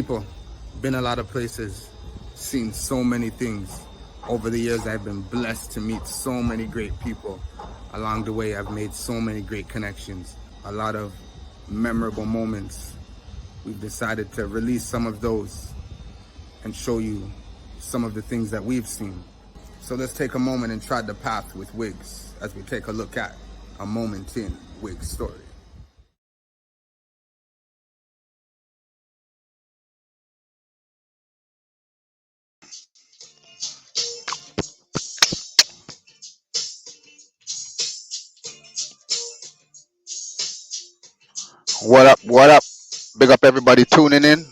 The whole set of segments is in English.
people, been a lot of places, seen so many things. Over the years, I've been blessed to meet so many great people. Along the way, I've made so many great connections, a lot of memorable moments. We've decided to release some of those and show you some of the things that we've seen. So let's take a moment and trod the path with WIGS as we take a look at a moment in WIGStory. What up? What up? Big up everybody tuning in.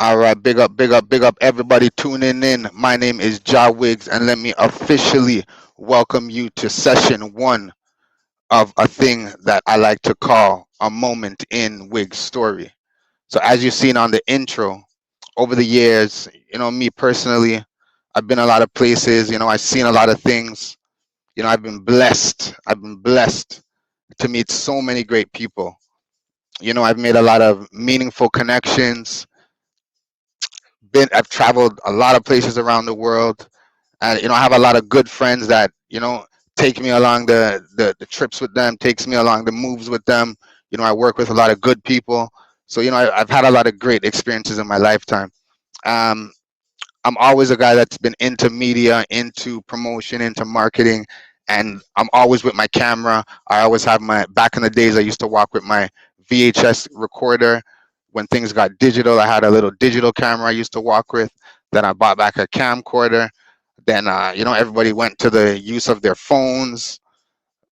All right, big up everybody tuning in. My name is JahWIGs, and let me officially welcome you to session one of a thing that I like to call a moment in WIGStory. So as you've seen on the intro, over the years, me personally, I've been a lot of places, I've seen a lot of things. I've been blessed. I've been blessed to meet so many great people. I've made a lot of meaningful connections. I've traveled a lot of places around the world, and I have a lot of good friends that take me along the trips with them, takes me along the moves with them. I work with a lot of good people, so I've had a lot of great experiences in my lifetime. um I'm always a guy that's been into media, into promotion, into marketing, and I'm always with my camera. I always have my, back in the days, I used to walk with my VHS recorder. When things got digital, I had a little digital camera I used to walk with. Then I bought back a camcorder. Then, everybody went to the use of their phones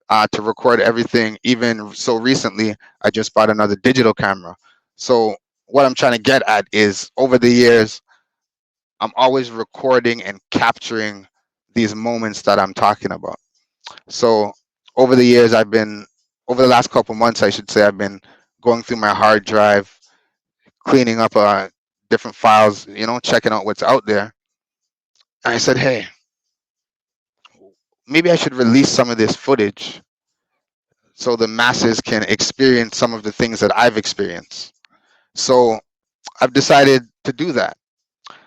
to record everything. Even so recently, I just bought another digital camera. So what I'm trying to get at is over the years, I'm always recording and capturing these moments that I'm talking about. So over the years, over the last couple months, I should say, I've been going through my hard drive, cleaning up different files, checking out what's out there. And I said, hey, maybe I should release some of this footage so the masses can experience some of the things that I've experienced. So I've decided to do that.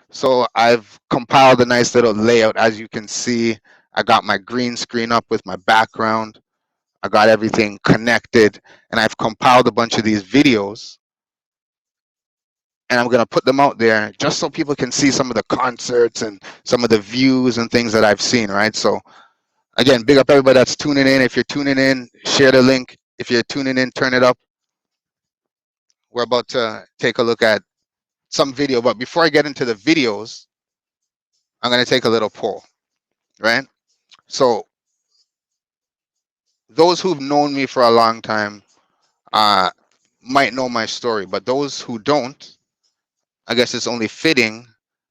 So I've compiled a nice little layout. As you can see, I got my green screen up with my background. I got everything connected, and I've compiled a bunch of these videos, and I'm going to put them out there just so people can see some of the concerts and some of the views and things that I've seen, right? So again, big up everybody that's tuning in. If you're tuning in, share the link. If you're tuning in, turn it up. We're about to take a look at some video, but before I get into the videos, I'm going to take a little poll, right? So those who've known me for a long time uh, might know my story, but those who don't, I guess it's only fitting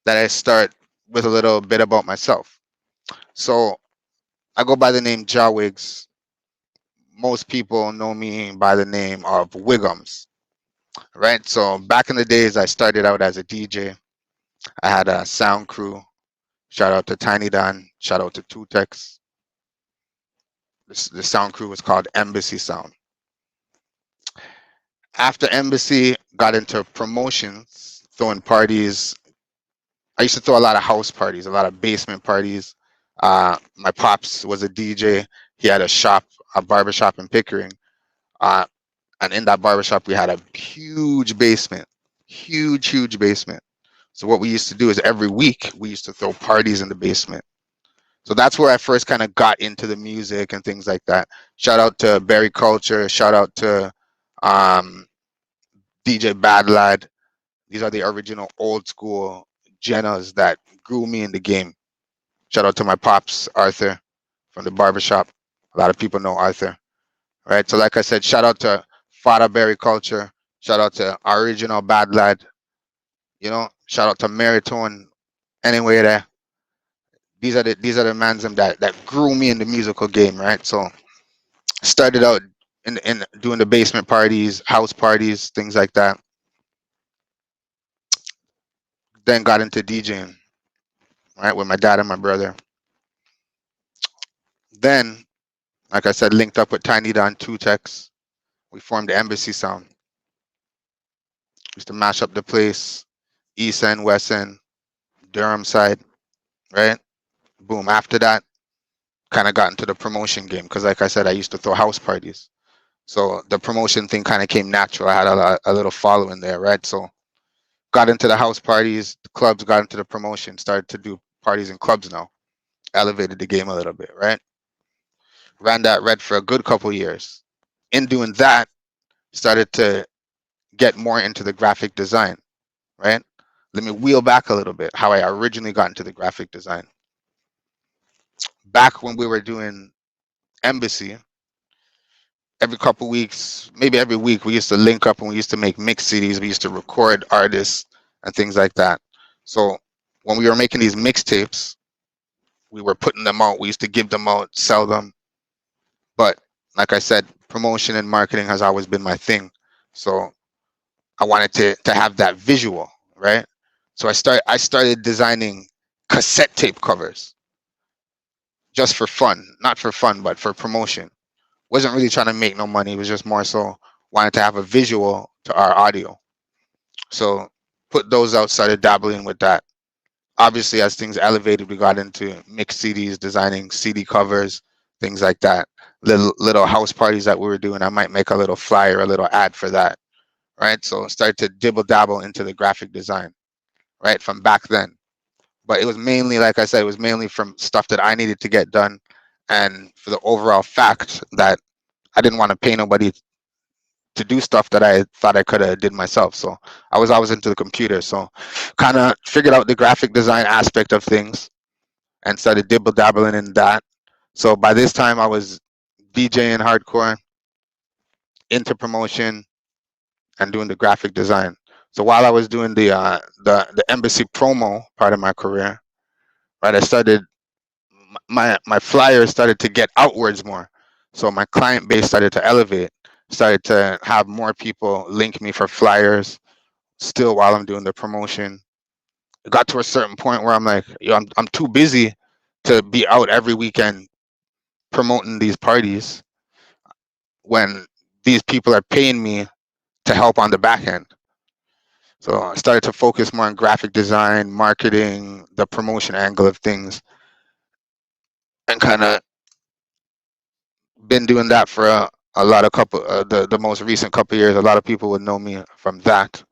that I start with a little bit about myself. So I go by the name JahWIGs. Most people know me by the name of Wiggums, right? So back in the days, I started out as a DJ. I had a sound crew. Shout out to Tiny Don. Shout out to Tutex. The sound crew was called Embassy Sound. After Embassy, got into promotions, throwing parties. I used to throw a lot of house parties, a lot of basement parties. My pops was a DJ. He had a shop, a barber shop in Pickering. Uh, and in that barber shop, we had a huge basement, huge basement. So what we used to do is every week we used to throw parties in the basement. So that's where I first kind of got into the music and things like that. Shout out to Berry Culture. Shout out to um, DJ Bad Lad. These are the original old school Jennas that grew me in the game. Shout out to my pops, Arthur, from the barbershop. A lot of people know Arthur, right? So like I said, shout out to Fada Berry Culture. Shout out to original Bad Lad. Shout out to Maritone. Anyway, there. These are the mans them that grew me in the musical game, right? So started out in doing the basement parties, house parties, things like that. Then got into DJing, right, with my dad and my brother. Then, like I said, linked up with Tiny Don Two Tex. We formed the Embassy Sound. Used to mash up the place, East End, West End, Durham side, right? Boom. After that, kind of got into the promotion game because, like I said, I used to throw house parties. So the promotion thing kind of came natural. I had a little following there, right? So got into the house parties, the clubs, got into the promotion, started to do parties in clubs now. Elevated the game a little bit, right? Ran that red for a good couple years. In doing that, started to get more into the graphic design, right? Let me wheel back a little bit. How I originally got into the graphic design. Back when we were doing Embassy, every couple weeks, maybe every week, we used to link up and we used to make mix CDs. We used to record artists and things like that. So when we were making these mixtapes, we were putting them out. We used to give them out, sell them. But like I said, promotion and marketing has always been my thing. So I wanted to have that visual, right? So I started designing cassette tape covers just for fun, not for fun, but for promotion. Wasn't really trying to make no money. It was just more so wanted to have a visual to our audio. So put those out, started dabbling with that. Obviously, as things elevated, we got into mixed CDs, designing CD covers, things like that. Little house parties that we were doing. I might make a little flyer, a little ad for that, right? So started to dibble dabble into the graphic design, right, from back then. But it was mainly, like I said, it was mainly from stuff that I needed to get done, and for the overall fact that I didn't want to pay nobody to do stuff that I thought I could have did myself. So I was always into the computer. So kind of figured out the graphic design aspect of things and started dibble dabbling in that. So by this time I was DJing hardcore, into promotion, and doing the graphic design. So while I was doing the embassy promo part of my career, right, I started my flyers started to get outwards more. So my client base started to elevate, started to have more people link me for flyers still while I'm doing the promotion. It got to a certain point where I'm like, yo, I'm too busy to be out every weekend promoting these parties when these people are paying me to help on the back end. So I started to focus more on graphic design, marketing, the promotion angle of things, and kind of been doing that for a lot of couple the most recent couple years. A lot of people would know me from that,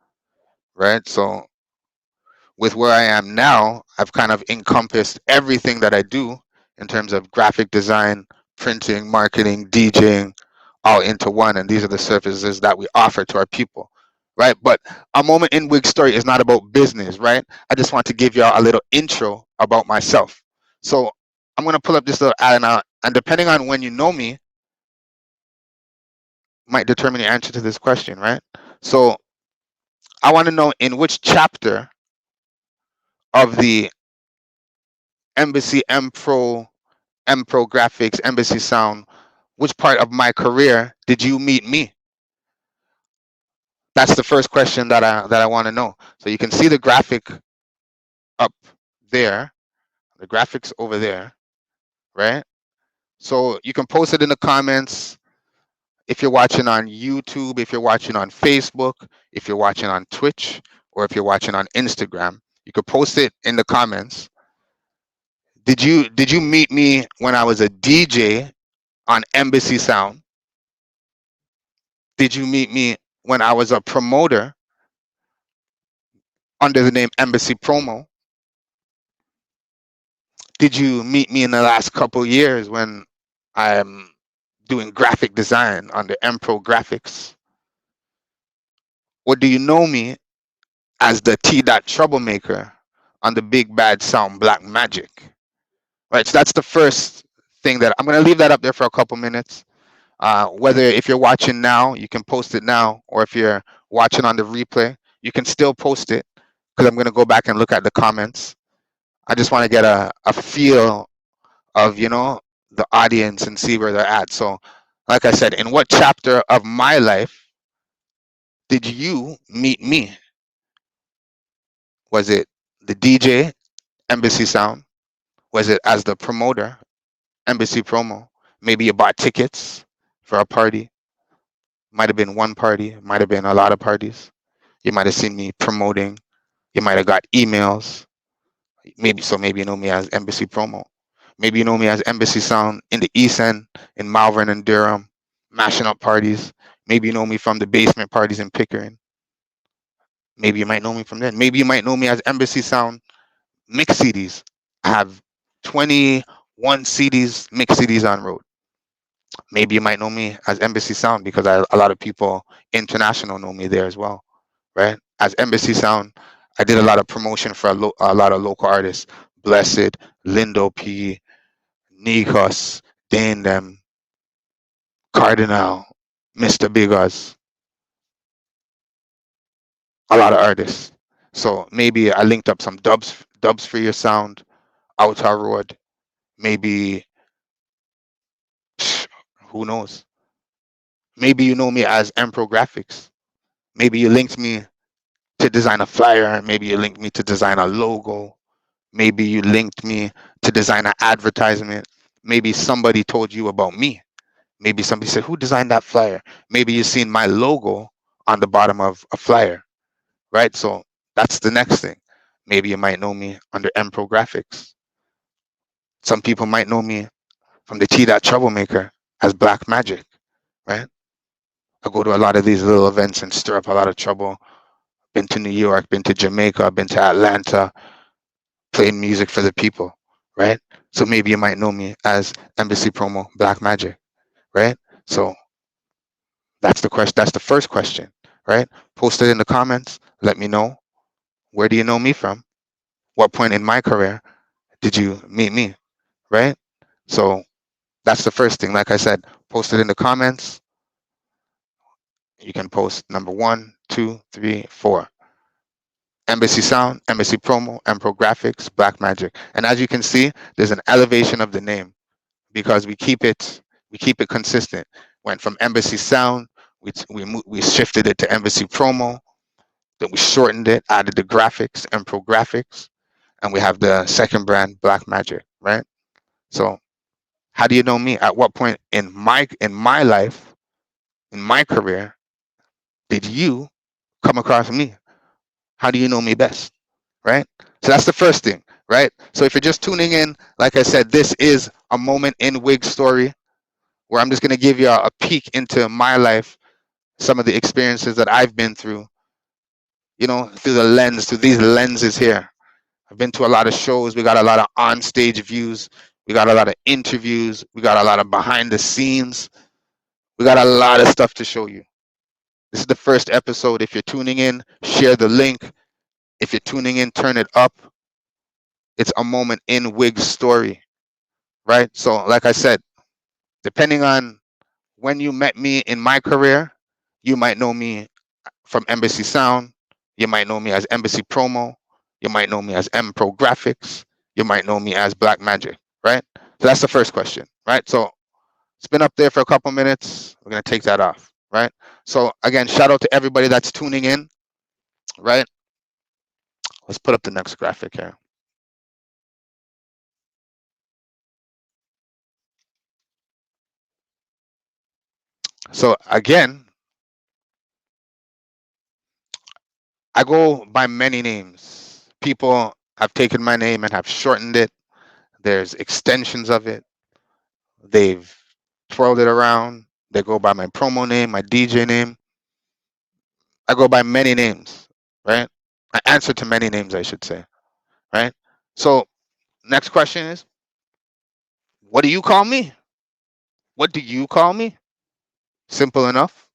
right? So with where I am now, I've kind of encompassed everything that I do in terms of graphic design, printing, marketing, DJing, all into one. And these are the services that we offer to our people, right? But a moment in WIGStory is not about business, right? I just want to give y'all a little intro about myself. So I'm going to pull up this little ad now, and depending on when you know me, might determine the answer to this question, right? So I want to know in which chapter of the Embassy M Pro Graphics, Embassy Sound, which part of my career did you meet me? That's the first question that I want to know. So you can see the graphic up there, the graphics over there, right? So you can post it in the comments if you're watching on YouTube, if you're watching on Facebook, if you're watching on Twitch, or if you're watching on Instagram. You could post it in the comments. Did you meet me when I was a DJ on Embassy Sound? Did you meet me when I was a promoter under the name Embassy Promo? Did you meet me in the last couple years when I'm doing graphic design under M Pro Graphics? Or do you know me as the T Dot Troublemaker on the Big Bad Sound Black Magic? Right, so that's the first thing that I'm going to leave that up there for a couple minutes. Whether if you're watching now, you can post it now, or if you're watching on the replay, you can still post it because I'm going to go back and look at the comments. I just want to get a feel of, the audience and see where they're at. So, like I said, in what chapter of my life did you meet me? Was it the DJ, Embassy Sound? Was it as the promoter, Embassy Promo? Maybe you bought tickets for a party. Might have been one party, might have been a lot of parties. You might have seen me promoting. You might have got emails. Maybe you know me as Embassy Promo. Maybe you know me as Embassy Sound in the East End, in Malvern and Durham, mashing up parties. Maybe you know me from the basement parties in Pickering. Maybe you might know me from then. Maybe you might know me as Embassy Sound mix CDs. I have 21 CDs, mix CDs on road. Maybe you might know me as Embassy Sound because a lot of people international know me there as well, right? As Embassy Sound, I did a lot of promotion for a lot of local artists. Blessed, Lindo P, Nikos, Dane Them, Cardinal, Mr. Biggers, a lot of artists. So maybe I linked up some dubs for your sound, Outer Road, maybe who knows? Maybe you know me as Empro Graphics. Maybe you linked me to design a flyer. Maybe you linked me to design a logo. Maybe you linked me to design an advertisement. Maybe somebody told you about me. Maybe somebody said, "Who designed that flyer?" Maybe you've seen my logo on the bottom of a flyer, right? So that's the next thing. Maybe you might know me under Empro Graphics. Some people might know me from the T Dot Troublemaker as Black Magic, right? I go to a lot of these little events and stir up a lot of trouble. Been to New York, been to Jamaica, been to Atlanta, playing music for the people, right? So maybe you might know me as Embassy Promo Black Magic, right? So that's the question. That's the first question, right? Post it in the comments. Let me know, where do you know me from? What point in my career did you meet me, right? So that's the first thing. Like I said, post it in the comments. You can post number 1, 2, 3, 4. Embassy Sound, Embassy Promo, Empro Graphics, Black Magic. And as you can see, there's an elevation of the name because we keep it consistent. Went from Embassy Sound, we shifted it to Embassy Promo, then we shortened it, added the graphics, Empro Graphics, and we have the second brand, Black Magic, right? So how do you know me? At what point in my life, in my career, did you come across me? How do you know me best? Right? So that's the first thing, right? So if you're just tuning in, like I said, this is a moment in WIGStory where I'm just going to give you a peek into my life, some of the experiences that I've been through, through these lenses here. I've been to a lot of shows. We got a lot of on-stage views. We got a lot of interviews. We got a lot of behind the scenes. We got a lot of stuff to show you. This is the first episode. If you're tuning in, share the link. If you're tuning in, turn it up. It's a moment in WIGStory, right? So, like I said, depending on when you met me in my career, you might know me from Embassy Sound. You might know me as Embassy Promo. You might know me as M Pro Graphics. You might know me as Black Magic, right? So that's the first question, right? So it's been up there for a couple minutes. We're gonna take that off, right? So again, shout out to everybody that's tuning in, right? Let's put up the next graphic here. So again, I go by many names. People have taken my name and have shortened it. There's extensions of it. They've twirled it around. They go by my promo name, my DJ name. I go by many names, right? I answer to many names, I should say, right? So, next question is, what do you call me? What do you call me? Simple enough.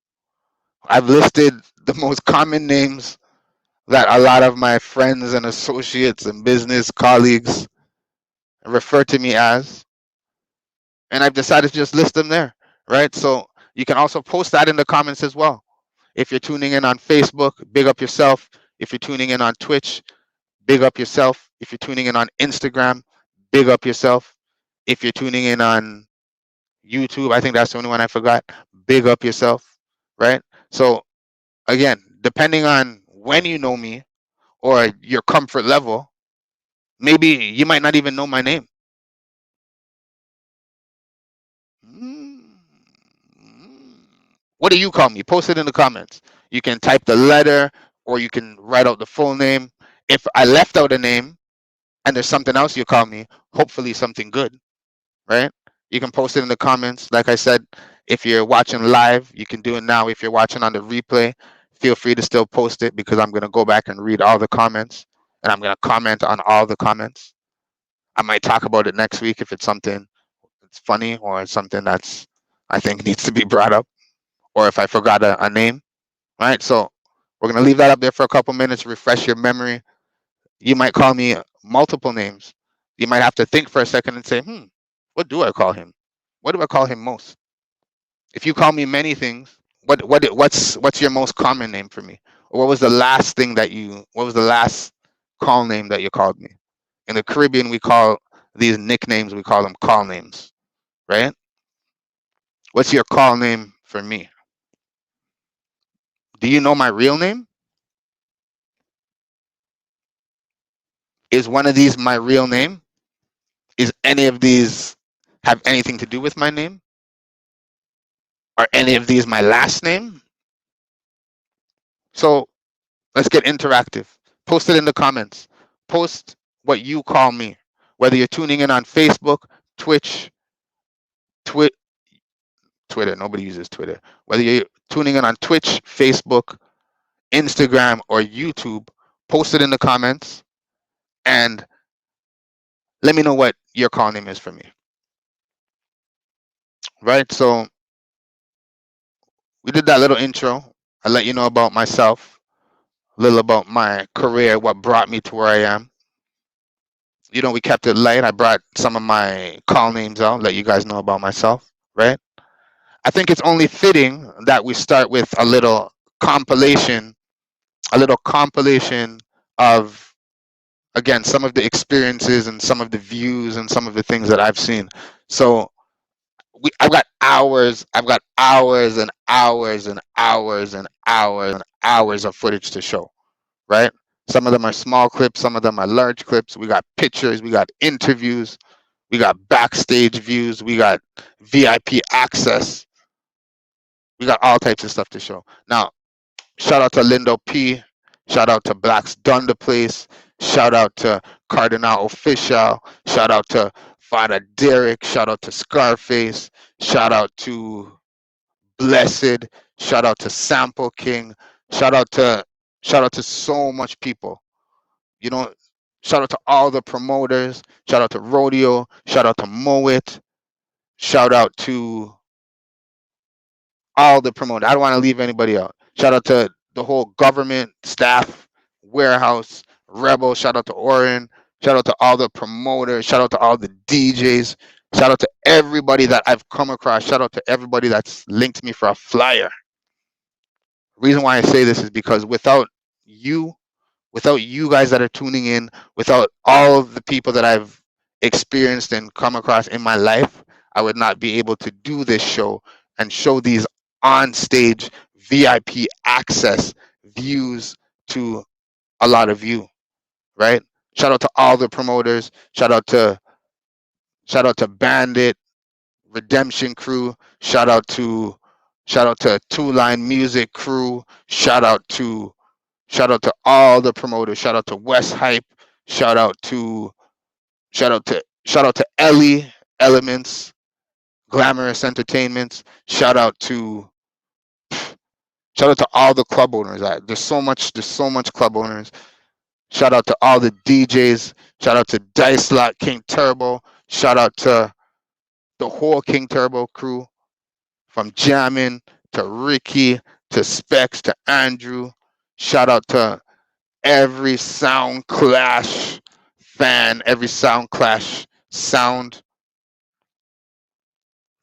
I've listed the most common names that a lot of my friends and associates and business colleagues refer to me as, and I've decided to just list them there, right? So you can also post that in the comments as well. If you're tuning in on Facebook, big up yourself. If you're tuning in on Twitch, big up yourself. If you're tuning in on Instagram, big up yourself. If you're tuning in on YouTube, I think that's the only one I forgot. Big up yourself, right? So again, depending on when you know me or your comfort level, maybe you might not even know my name. Mm. What do you call me? Post it in the comments. You can type the letter or you can write out the full name. If I left out a name and there's something else you call me, hopefully something good, right? You can post it in the comments. Like I said, if you're watching live, you can do it now. If you're watching on the replay, feel free to still post it because I'm going to go back and read all the comments and I'm going to comment on all the comments. I might talk about it next week if it's something that's funny or something that's I think needs to be brought up or if I forgot a name, right? So we're going to leave that up there for a couple minutes, refresh your memory. You might call me multiple names. You might have to think for a second and say, what do I call him? What do I call him most? If you call me many things, what's your most common name for me? Or what was the last thing that you what was the last call name that you called me? In the Caribbean we call these nicknames, we call them call names, right? What's your call name for me? Do you know my real name? Is one of these my real name? Is any of these have anything to do with my name? Are any of these my last name? So let's get interactive. Post it in the comments. Post what you call me. Whether you're tuning in on Facebook, Twitch, Twi- Twitter, nobody uses Twitter. Whether you're tuning in on Twitch, Facebook, Instagram, or YouTube, post it in the comments and let me know what your call name is for me. Right? So we did that little intro. I let you know about myself, a little about my career, what brought me to where I am. We kept it light. I brought some of my call names out, let you guys know about myself, right? I think it's only fitting that we start with compilation, a little compilation of, again, some of the experiences and some of the views and some of the things that I've seen. So I've got hours and hours and hours and hours and hours of footage to show, right? Some of them are small clips, some of them are large clips. We got pictures, we got interviews, we got backstage views, we got VIP access, we got all types of stuff to show. Now, shout out to Lindo P, shout out to Blacks Done the Place, shout out to Cardinal Official, shout out to Father Derek, shout out to Scarface, shout out to Blessed, shout out to Sample King, shout out to so much people. You know, shout out to all the promoters, shout out to Rodeo, shout out to Moet, shout out to all the promoters. I don't want to leave anybody out. Shout out to the whole government, staff, warehouse, Rebel, shout out to Oren, shout out to all the promoters, shout out to all the DJs, shout out to everybody that I've come across, shout out to everybody that's linked me for a flyer. Reason why I say this is because without you guys that are tuning in, without all of the people that I've experienced and come across in my life, I would not be able to do this show and show these on stage VIP access views to a lot of you, right? Shout out to all the promoters. Shout out to Bandit, Redemption Crew. Shout out to Two Line Music Crew. Shout out to all the promoters. Shout out to West Hype. Shout out to Ellie Elements, Glamorous Entertainments. Shout out to all the club owners. There's so much club owners. Shout out to all the DJs. Shout out to Dice Lot, King Turbo. Shout out to the whole King Turbo crew, from Jammin to Ricky to Specs to Andrew. Shout out to every Sound Clash fan, every Sound Clash sound.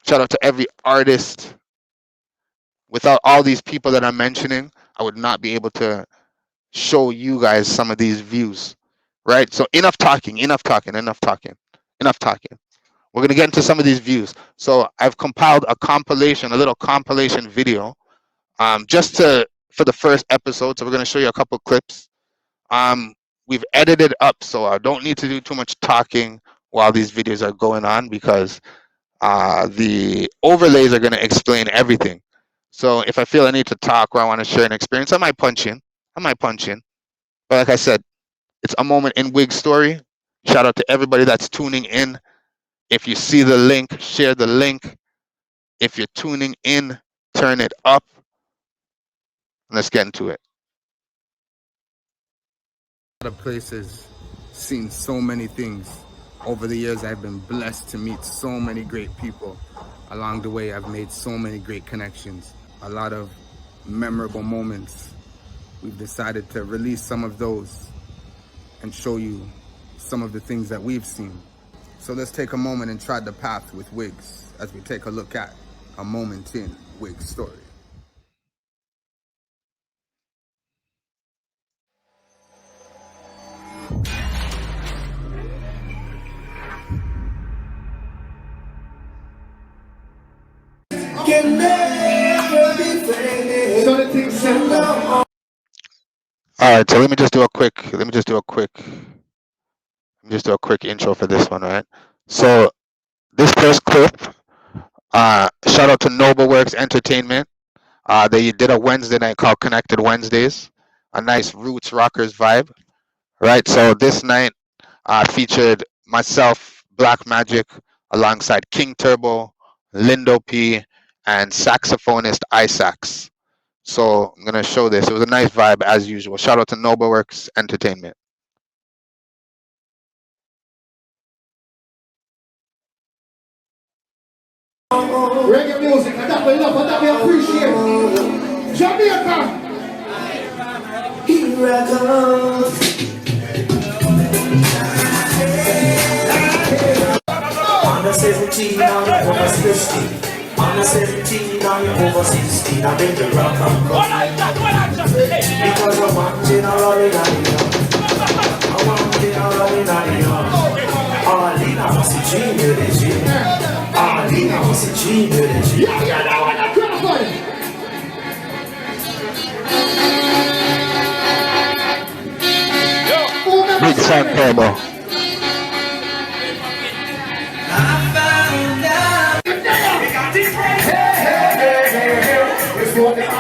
Shout out to every artist. Without all these people that I'm mentioning, I would not be able to show you guys some of these views. right? So enough talking, enough talking, enough talking, enough talking. We're gonna get into some of these views. So I've compiled a compilation, a little compilation video, just to for the first episode. So we're gonna show you a couple clips. We've edited up, so I don't need to do too much talking while these videos are going on because the overlays are gonna explain everything. So if I feel I need to talk or I want to share an experience, I might punch in. I might punch in. But like I said, it's a moment in WIGStory. Shout out to everybody that's tuning in. If you see the link, share the link. If you're tuning in, turn it up. Let's get into it. A lot of places, seen so many things. Over the years, I've been blessed to meet so many great people. Along the way, I've made so many great connections. A lot of memorable moments. We've decided to release some of those and show you some of the things that we've seen. So let's take a moment and trod the path with WIGs as we take a look at a moment in WIGStory. All right, so let me just do a quick intro for this one, right? So this first clip, shout out to NobleWorks Entertainment. They did a Wednesday night called Connected Wednesdays, a nice roots rockers vibe, right? So this night featured myself, Black Magic, alongside King Turbo, Lindo P, and saxophonist Isax. So I'm gonna show this. It was a nice vibe as usual. Shout out to NobleWorks Entertainment. Reggae music, and that we love, and that we appreciate. Jamaica! Here I come. On the 17, now you're over 60. On the 17, now you're over 60. I make the rock and come. Because I want general in the I want general in the Alina, what's the dream, Alina, what's the dream, yeah, that one, that crowd. Big Sound Turbo. It's what the I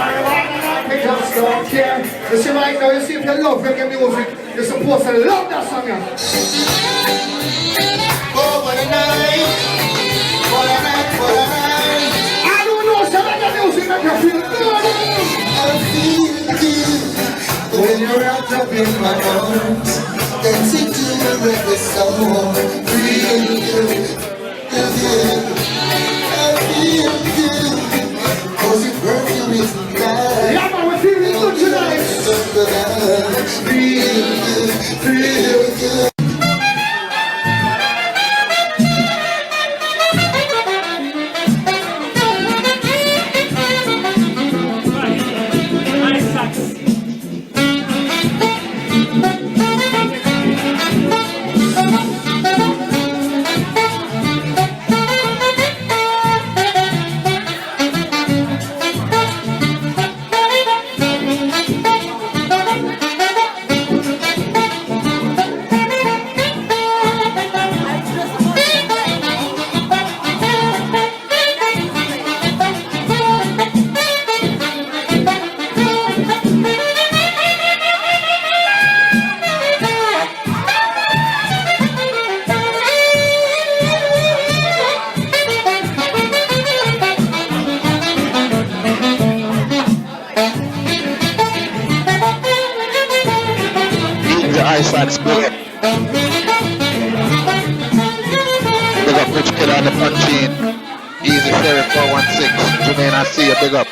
just don't care. You see right now, you see if you love reggae music, you're supposed to love that song. Oh, what a night. What a night, what a night. I don't know, some reggae music make you feel good. I feel good when you're wrapped up in my arms, dancing to the reggae song. Feel good, feel good. I feel good. Cause your perfume is nice. Yeah, man, we're feeling good tonight. Feel good, feel good. Isax, big up. Big up Rich Kid on the punching. Easy Ferry 416. Jermaine, I see you, big up.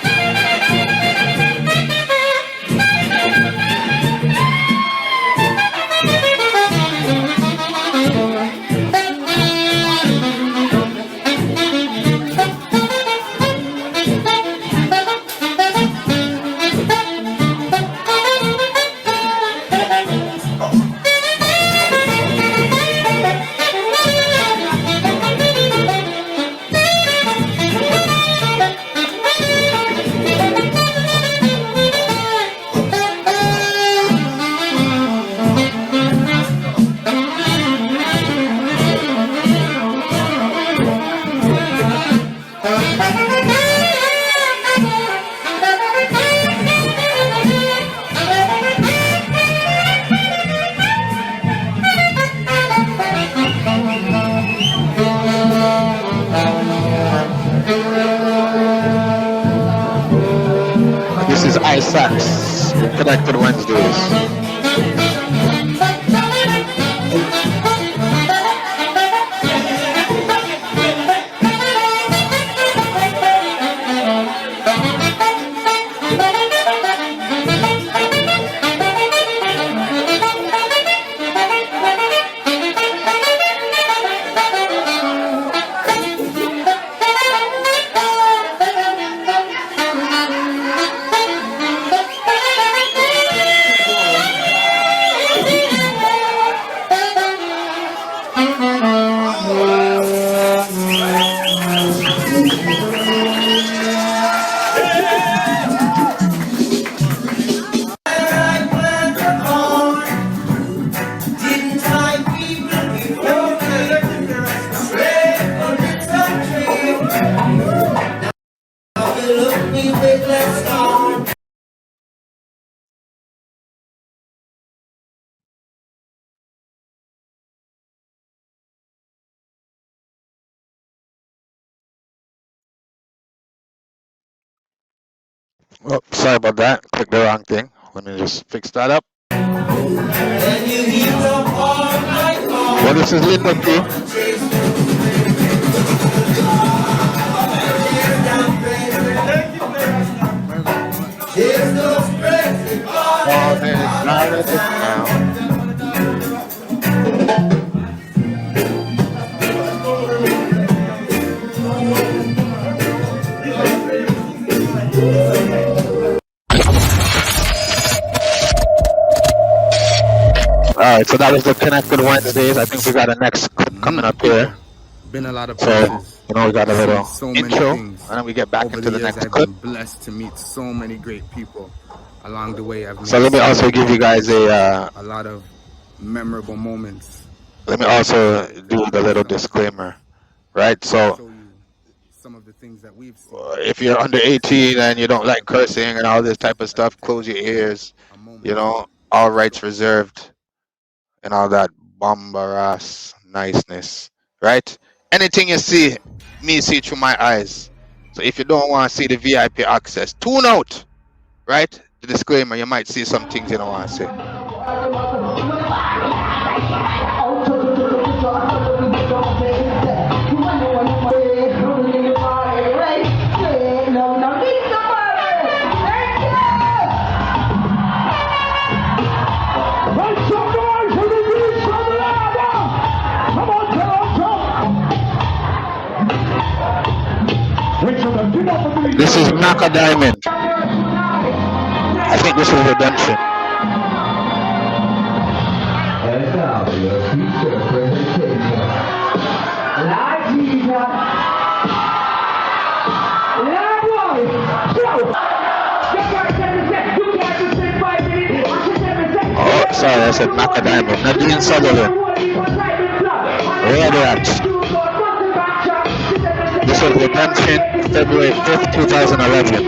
sax. Connected Wednesdays. Oh, sorry about that. Clicked the wrong thing. Let me just fix that up. Well, this is Lindo too. Alright, so that was the Connected Wednesdays. I think we got a next clip coming up here. Been a lot of So, places. you know, we got a little So many intro, things. and then we get back Over into the years, next I've clip. been blessed to meet so many great people along the way. I've So let me also give you guys a lot of memorable moments. let me also do the little disclaimer, right? So Show you some of the things that we've seen. if you're under 18 and you don't like cursing and all this type of stuff, close your ears. A moment. You know, all rights reserved and all that bombaras niceness, right? Anything you see, me see through my eyes. So if you don't want to see the VIP access, tune out, right? The disclaimer, you might see some things you don't want to see. This is Naka Diamond. I think this is Redemption. And now your feature presentation. Like Jesus. Like boy. Oh, sorry, I said Naka Diamond. Nadine Sutherland. Where are they at? This was Redemption, February 5th, 2011.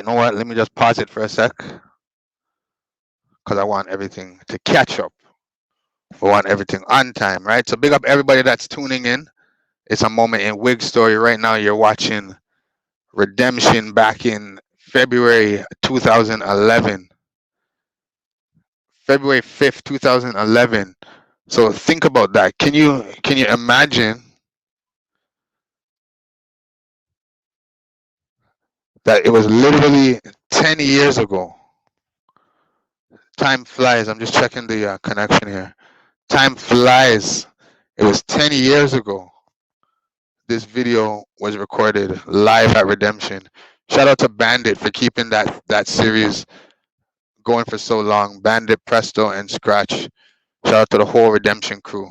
you know what? Let me just pause it for a sec because I want everything to catch up. I want everything on time, right? So big up everybody that's tuning in. It's a moment in WIGStory right now. You're watching Redemption back in February 2011. February 5th, 2011. So think about that. Can you imagine that it was literally 10 years ago? Time flies. I'm just checking the connection here. Time flies. It was 10 years ago. This video was recorded live at Redemption. Shout out to Bandit for keeping that series going for so long. Bandit, Presto, and Scratch. Shout out to the whole Redemption crew.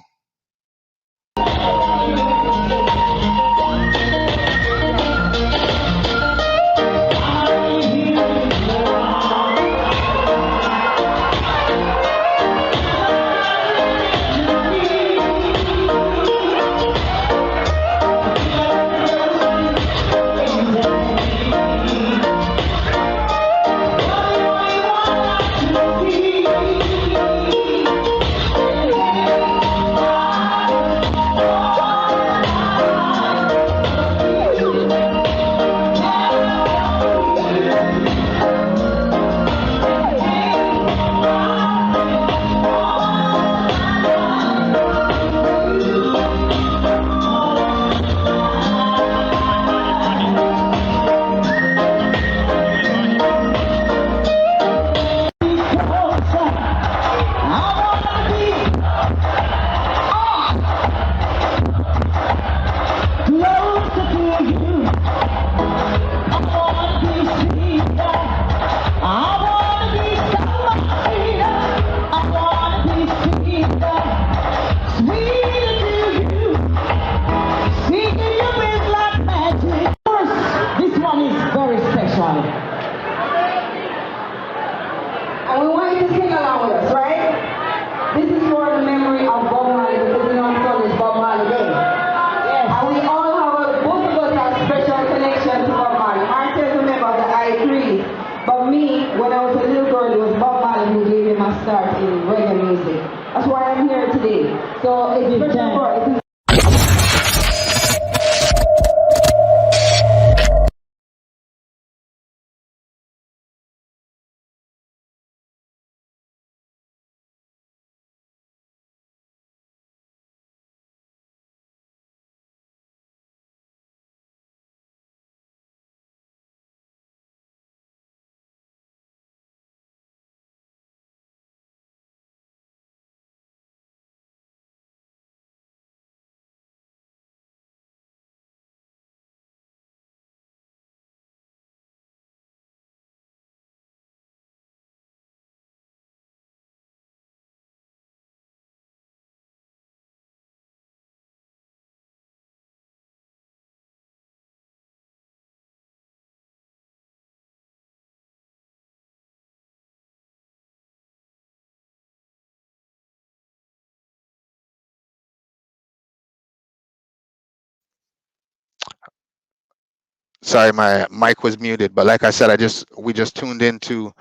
Sorry, my mic was muted, but like I said, we just tuned into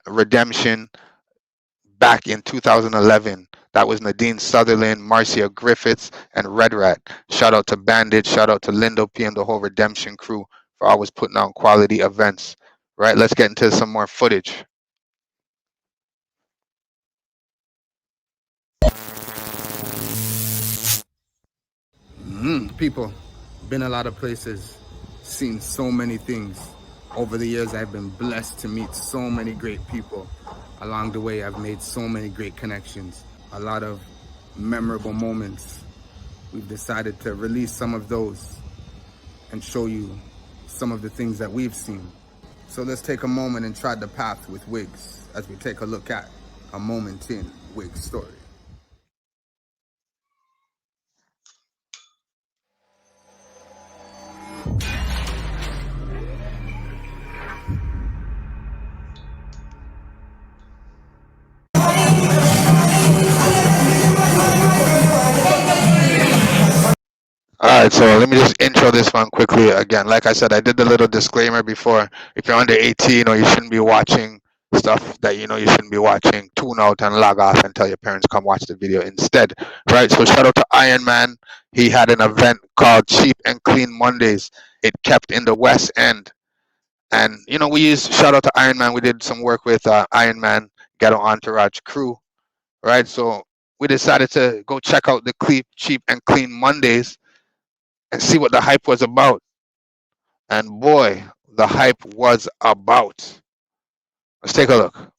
Redemption back in 2011. That was Nadine Sutherland, Marcia Griffiths, and Red Rat. Shout out to Bandit, shout out to Lindo P and the whole Redemption crew for always putting on quality events. Right, let's get into some more footage. People, been a lot of places, seen so many things. Over the years, I've been blessed to meet so many great people. Along the way, I've made so many great connections, a lot of memorable moments. We've decided to release some of those and show you some of the things that we've seen. So let's take a moment and trod the path with WIGS as we take a look at a moment in WIGStory. All All right, so let me just intro this one quickly again. Like I said, I did the little disclaimer before. If you're under 18 or you shouldn't be watching stuff that you know you shouldn't be watching, tune out and log off and tell your parents come watch the video instead. Right? So shout out to Iron Man. He had an event called Cheap and Clean Mondays. It kept in the West End. And you know, we used shout out to Iron Man. We did some work with Iron Man Ghetto Entourage crew. Right? So we decided to go check out the Cheap and Clean Mondays and see what the hype was about. And boy, the hype was about. Let's take a look.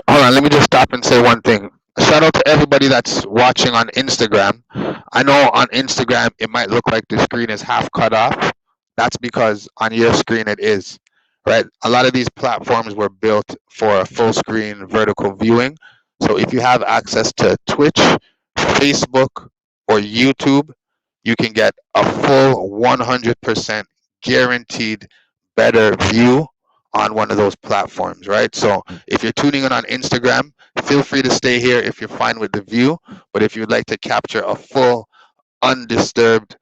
Hold on, let me just stop and say one thing. Shout out to everybody that's watching on Instagram. I know on Instagram it might look like the screen is half cut off. That's because on your screen it is, right? A lot of these platforms were built for a full screen vertical viewing. So if you have access to Twitch, Facebook, or YouTube, you can get a full 100% guaranteed better view on one of those platforms, right? So if you're tuning in on Instagram, feel free to stay here if you're fine with the view. But if you'd like to capture a full, undisturbed,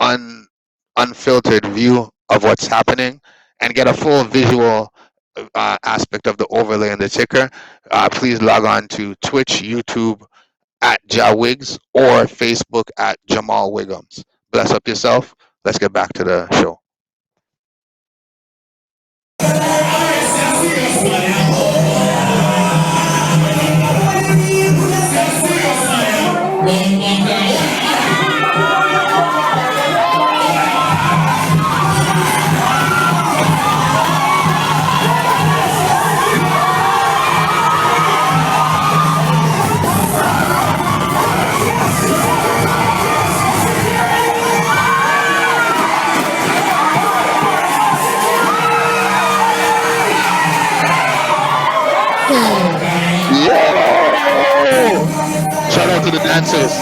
unfiltered view of what's happening and get a full visual aspect of the overlay and the ticker, please log on to Twitch, YouTube at JahWIGs or Facebook at Jamal Wiggums. Bless up yourself. Let's get back to the show. Shout out to the dancers.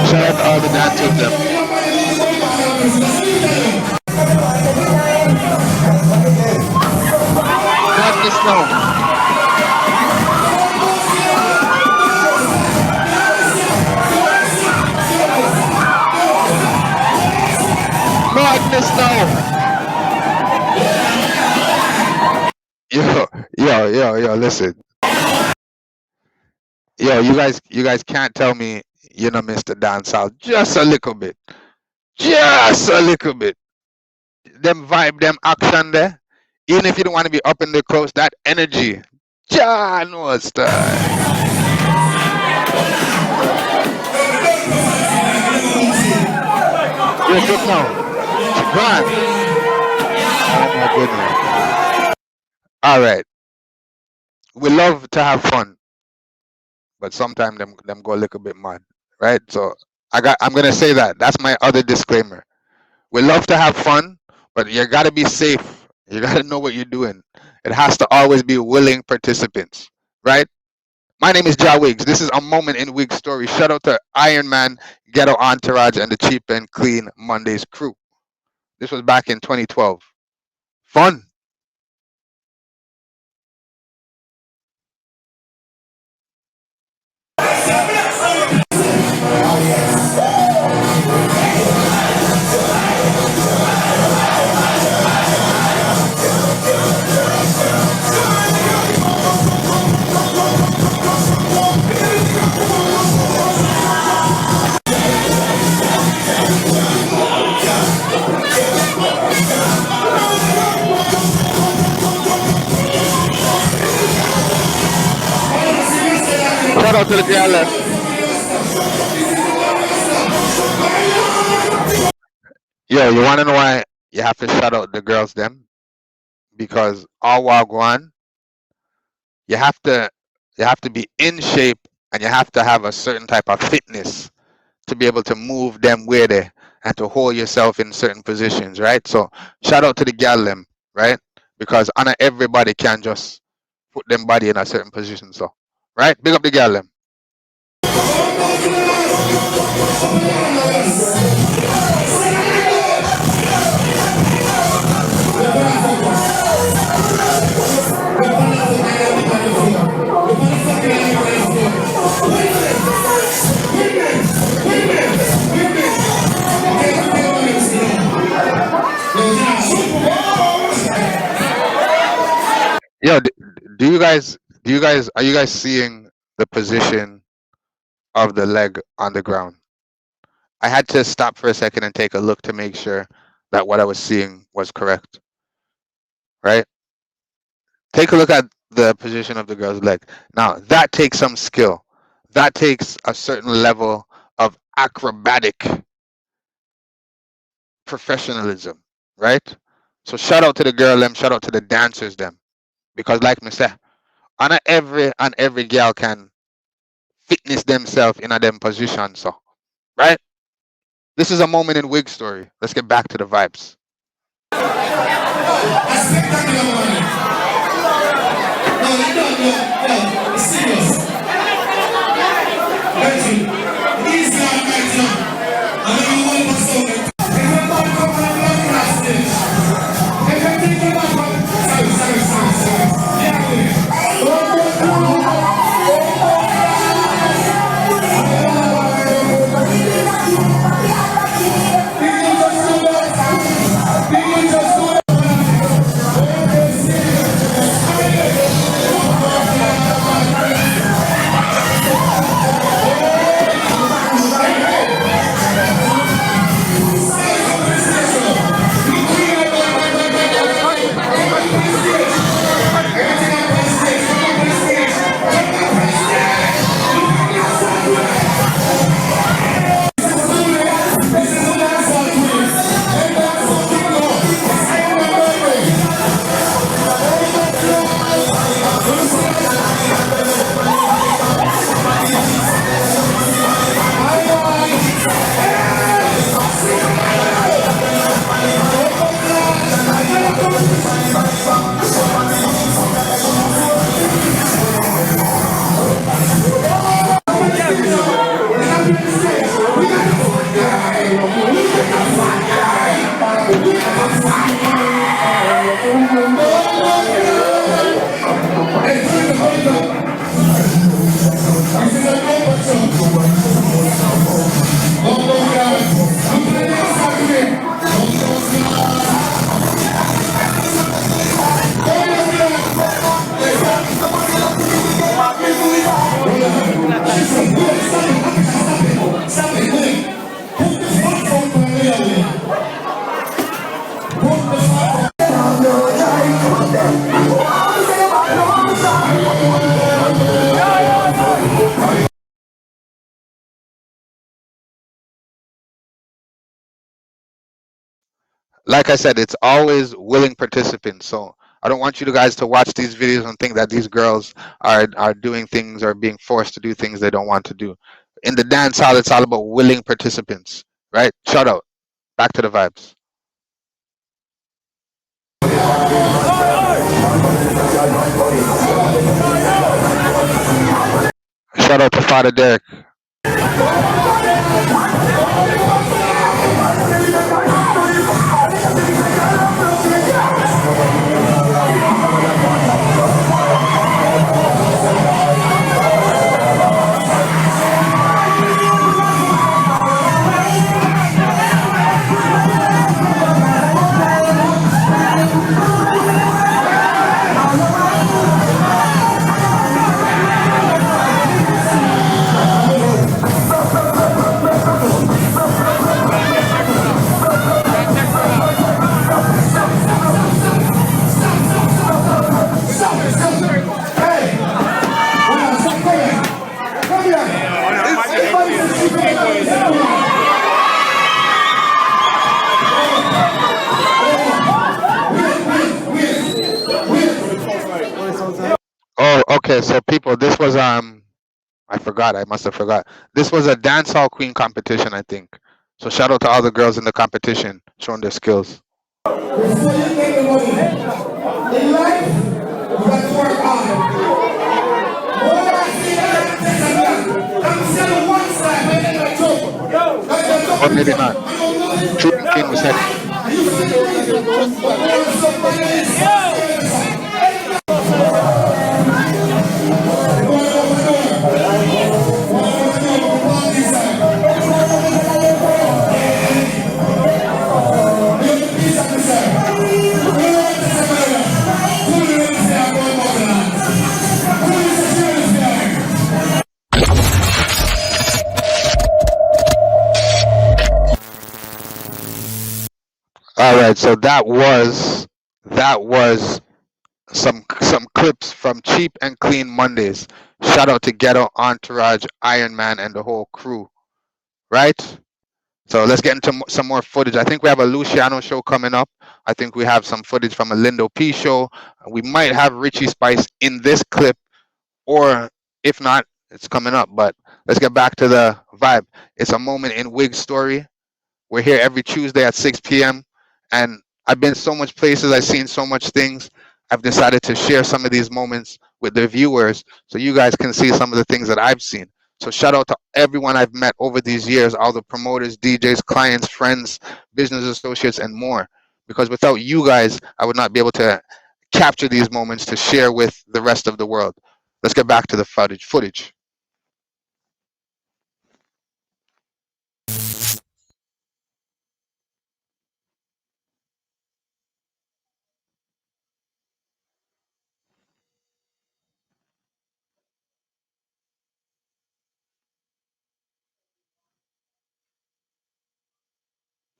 Shout out to all the dancers them. Madness now. Madness now. Yo, listen. Yo, you guys can't tell me you know Mr. Dancehall just a little bit. Just a little bit. Them vibe, them action there. Even if you don't want to be up in the close, that energy. Jah knows style. You're good now. Run. Oh my goodness. All right. We love to have fun, but sometimes them go a little bit mad, right? So I'm gonna say that. That's my other disclaimer. We love to have fun, but you gotta be safe. You gotta know what you're doing. It has to always be willing participants, right? My name is JahWIGs. This is a moment in Wig Story. Shout out to Iron Man, Ghetto Entourage, and the Cheap and Clean Mondays crew. This was back in 2012. Fun. Shout out to the girl left. Yo, you want to know why you have to shout out the girls them? Because all while going, you have to be in shape and you have to have a certain type of fitness to be able to move them where they and to hold yourself in certain positions, right? So shout out to the gal them, right? Because not everybody can just put them body in a certain position. So, right? Big up the gal them. Yo, do you guys are you guys seeing the position of the leg on the ground? I had to stop for a second and take a look to make sure that what I was seeing was correct. Right? Take a look at the position of the girl's leg. Now, that takes some skill. That takes a certain level of acrobatic professionalism, right? So shout out to the girl them, shout out to the dancers them. Because like me say, not every girl can fitness themselves in a them position. So, right? This is a moment in Wig Story. Let's get back to the vibes. A spectacular morning. No, it's serious. Thank you. Easy on my job. I know you want to solve it. Everybody come on the last stage. Everybody come on. Sorry. Like I said, it's always willing participants. So I don't want you guys to watch these videos and think that these girls are doing things or being forced to do things they don't want to do. In the dance hall, it's all about willing participants, right? Shout out. Back to the vibes. Father Derek. Oh, okay. So people, this was I forgot. I must have forgot. This was a dancehall queen competition, I think. So shout out to all the girls in the competition showing their skills. Before you get the money, in life, you got to work hard. What I see that I'm selling one side, but then I joke. Or maybe not. True King was second. All right, so that was some clips from Cheap and Clean Mondays. Shout out to Ghetto Entourage, Iron Man, and the whole crew. Right? So let's get into some more footage. I think we have a Luciano show coming up. I think we have some footage from a Lindo P show. We might have Richie Spice in this clip, or if not, it's coming up. But let's get back to the vibe. It's a moment in WIGStory. We're here every Tuesday at 6 p.m. And I've been so much places. I've seen so much things. I've decided to share some of these moments with the viewers so you guys can see some of the things that I've seen. So shout out to everyone I've met over these years, all the promoters, DJs, clients, friends, business associates, and more. Because without you guys, I would not be able to capture these moments to share with the rest of the world. Let's get back to the footage.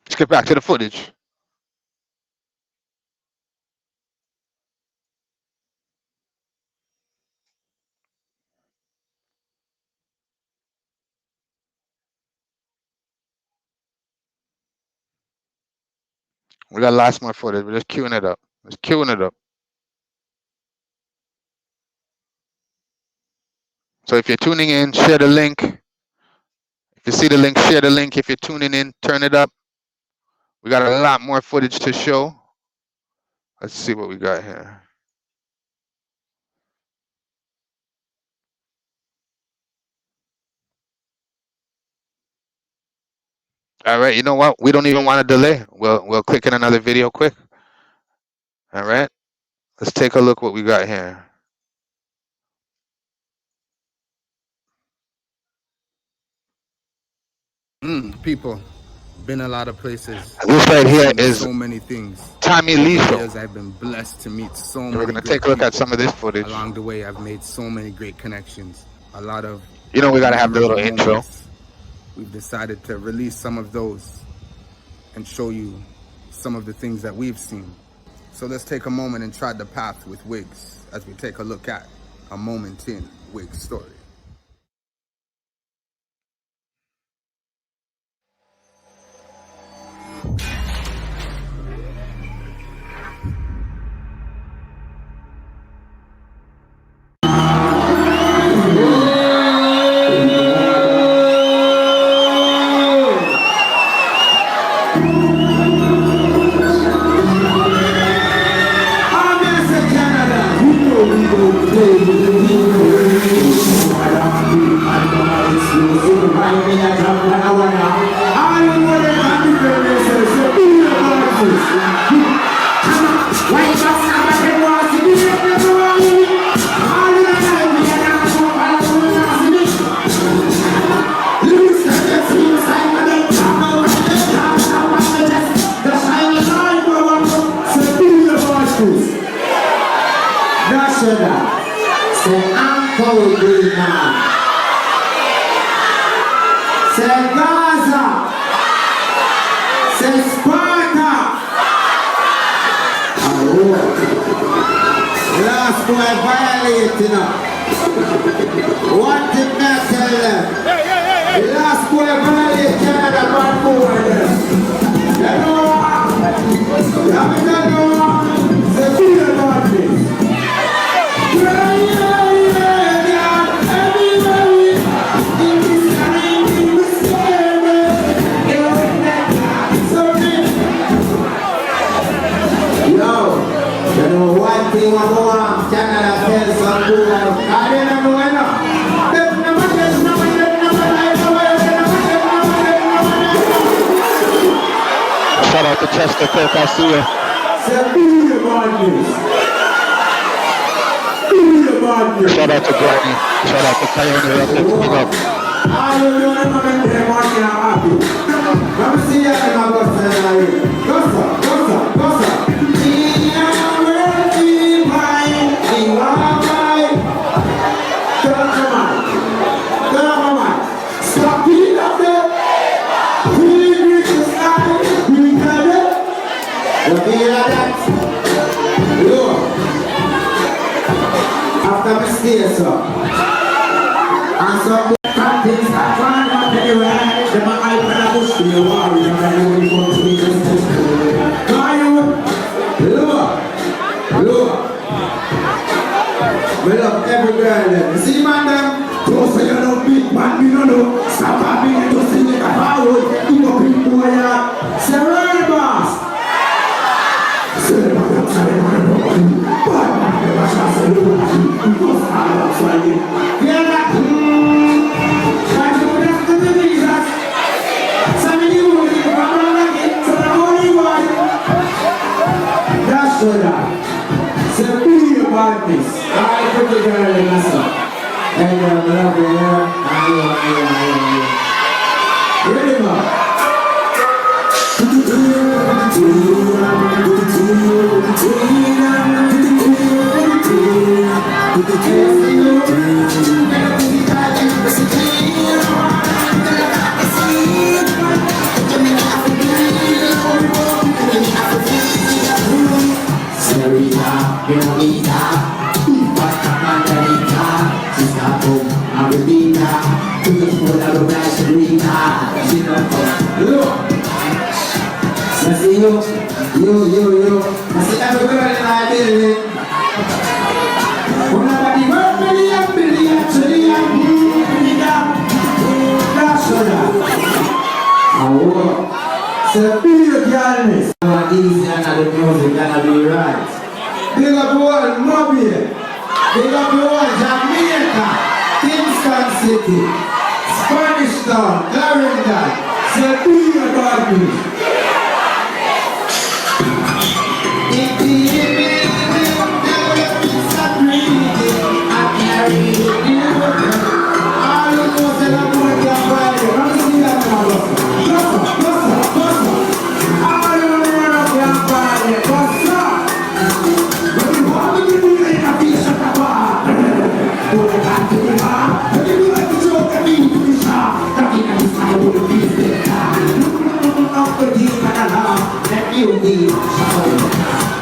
Let's get back to the footage. We got lots more footage. We're just queuing it up. Just queuing it up. So if you're tuning in, share the link. If you see the link, share the link. If you're tuning in, turn it up. We got a lot more footage to show. Let's see what we got here. All right, you know what? We don't even want to delay. We'll click in another video quick. All right, let's take a look what we got here. People, been a lot of places. This right here is so many things. Tommy Lee show. Years I've been blessed to meet so many. We're gonna take a look at some of this footage. Along the way, I've made so many great connections. A lot of, you know, we gotta have the little intro. We've decided to release some of those and show you some of the things that we've seen. So let's take a moment and trod the path with WIGS as we take a look at a moment in WIGStory. Russia, say Uncle Dina, say Gaza, say Sparta. Last boy violating up. One thing I tell them. The last boy violating Canada, one boy there. You know what? You know the fear about this. One thing I want Canada tell some people I didn't know enough. Shout out to Chester Cook, I see you. Shout out to Granny. Shout out to Coyote up there. Big up. Let me see you in my Stop beating up there. After mistakes, and some things are trying to get around. The man I put a bush to your wall, and I know you want to be just look. We love every girl there. You see, man, them? Don't say you don't big man, we don't know. Stop being to sing it at forward. You go big boy, yeah. Say, right, boss. I put the girl in us. And I love you. Ready, man? You. Masih ada berapa lagi? Orang beli biliar, cerian, tidak, sudah. Awak, sepuluh jalan. Semua easy and the music gonna be right. Big up all Mobile, big up all Jamaica, Kingston City, Spanish Town, Clarendon, sepuluh jalan.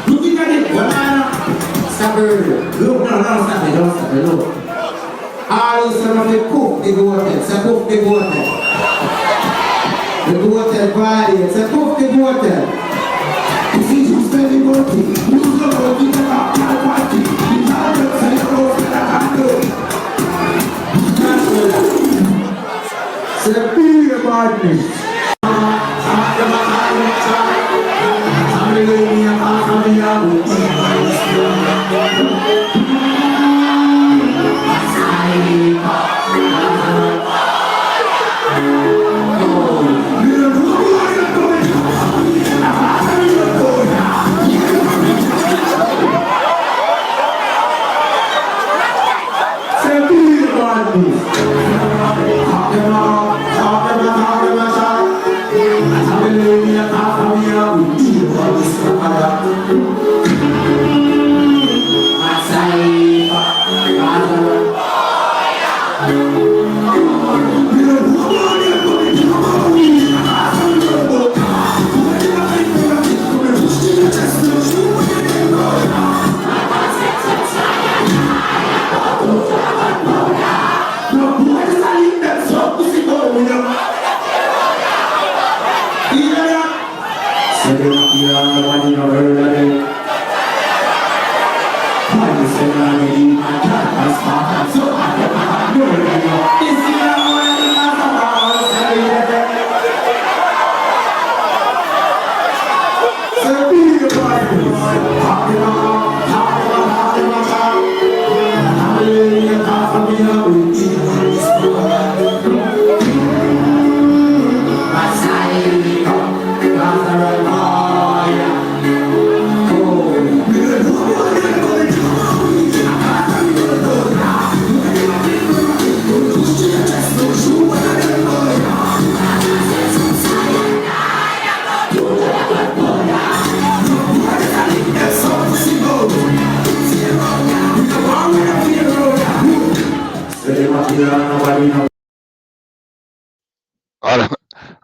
Looking at it, stop it. Look, stop it, look. All those son of the cook, they go out there. Say cook, they go out there. They go out there, body. Say cook, they go out there. You see, you spend the money. You know, you get up, you party. You can't just say, oh, I can't do it. That's what say, be about this.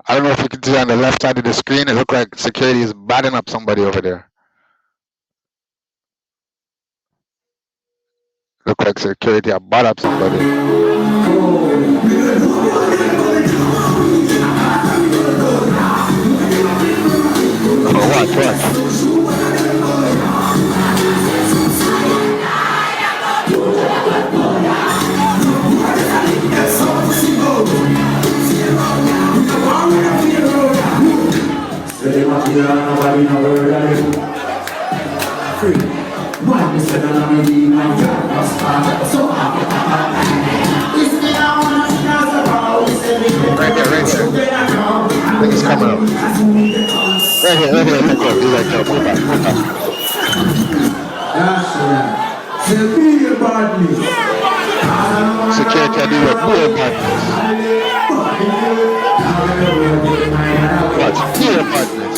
I don't know if you can see on the left side of the screen. It looks like security is batting up somebody over there. Look like security are bat up somebody. Oh, watch. Right here. I think it's coming up. Right here. He's like, no, move back. Security, I do a poor partners. Watch, poor partners.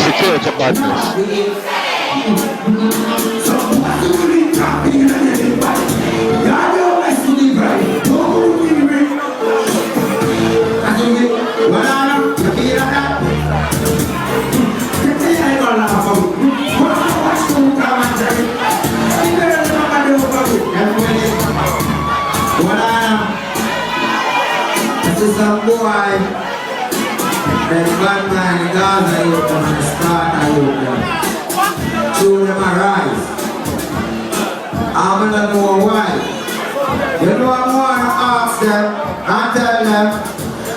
Security partners. Some boy, there's one man in Gaza, you can start you through them arise. I'm gonna know why. You know I'm gonna ask them and tell them,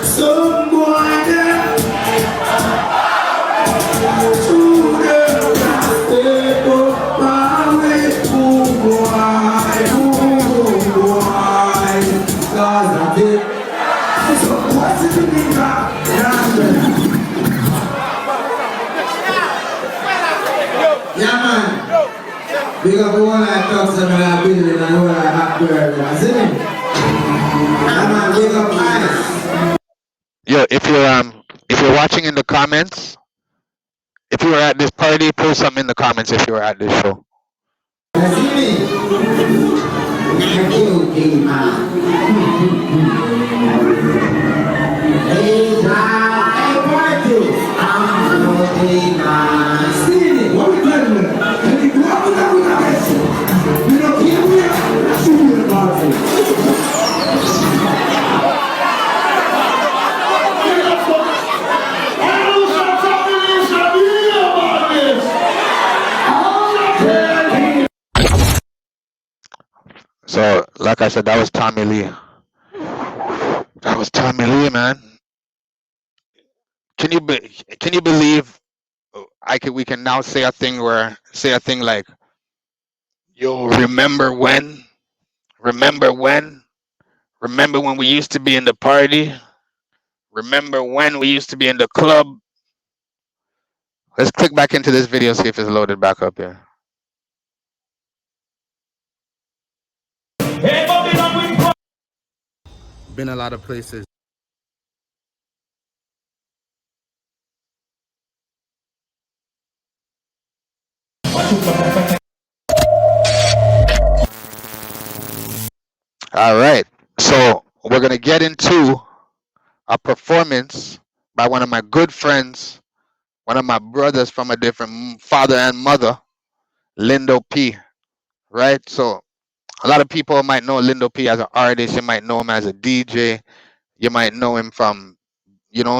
some boy there, through them, stay up my way, boy, Gaza did. Yeah, man. Big up the one I talk to me like building and all I have to wear. See me? Yeah, man. Big up eyes. Yo, if you're watching in the comments, if you were at this party, post something in the comments if you were at this show. See me? Okay, man. Hey, man. Hey, party. I'm okay, man. See me? What we doing there? Hey, what we doing there? You know, here we are. See me, party. So, like I said, that was Tommy Lee. That was Tommy Lee, man. Can you believe we can now say a thing like, yo, remember when we used to be in the party? Remember when we used to be in the club? Let's click back into this video, see if it's loaded back up here. Been a lot of places. All right, so we're gonna get into a performance by one of my good friends, one of my brothers from a different father and mother, Lindo P. Right, so a lot of people might know Lindo P as an artist. You might know him as a DJ. You might know him from,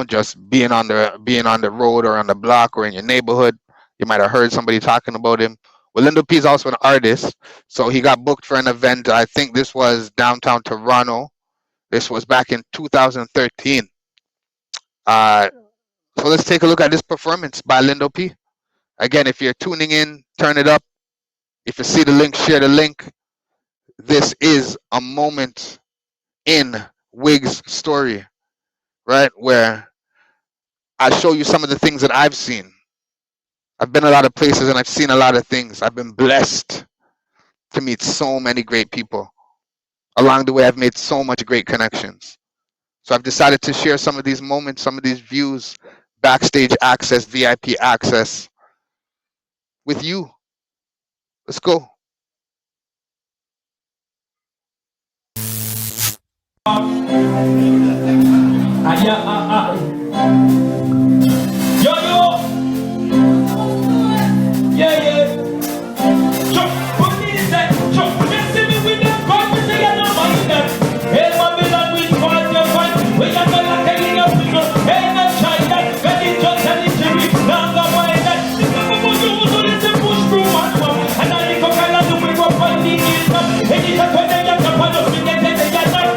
just being on the road or on the block or in your neighborhood. You might have heard somebody talking about him. Well, Lindo P is also an artist, so he got booked for an event. I think this was downtown Toronto. This was back in 2013. So let's take a look at this performance by Lindo P. Again, if you're tuning in, turn it up. If you see the link, share the link. This is a moment in WIGStory, right? Where I show you some of the things that I've seen. I've been a lot of places and I've seen a lot of things. I've been blessed to meet so many great people. Along the way, I've made so much great connections. So I've decided to share some of these moments, some of these views, backstage access, VIP access with you. Let's go. Yo, yo. Yeah, yeah. Chuck, put me in that. Chuck, let's see me with them. God, we say you're not mind that. Hey, Babylon, we fight your fight. We are going to take it up. Hey, no China. Very just and it's very. Now, the way that. This is what you do. So this is push through my mom. And I think of kind of the way we're fighting it up. And it's a way that you're going to see that they are not.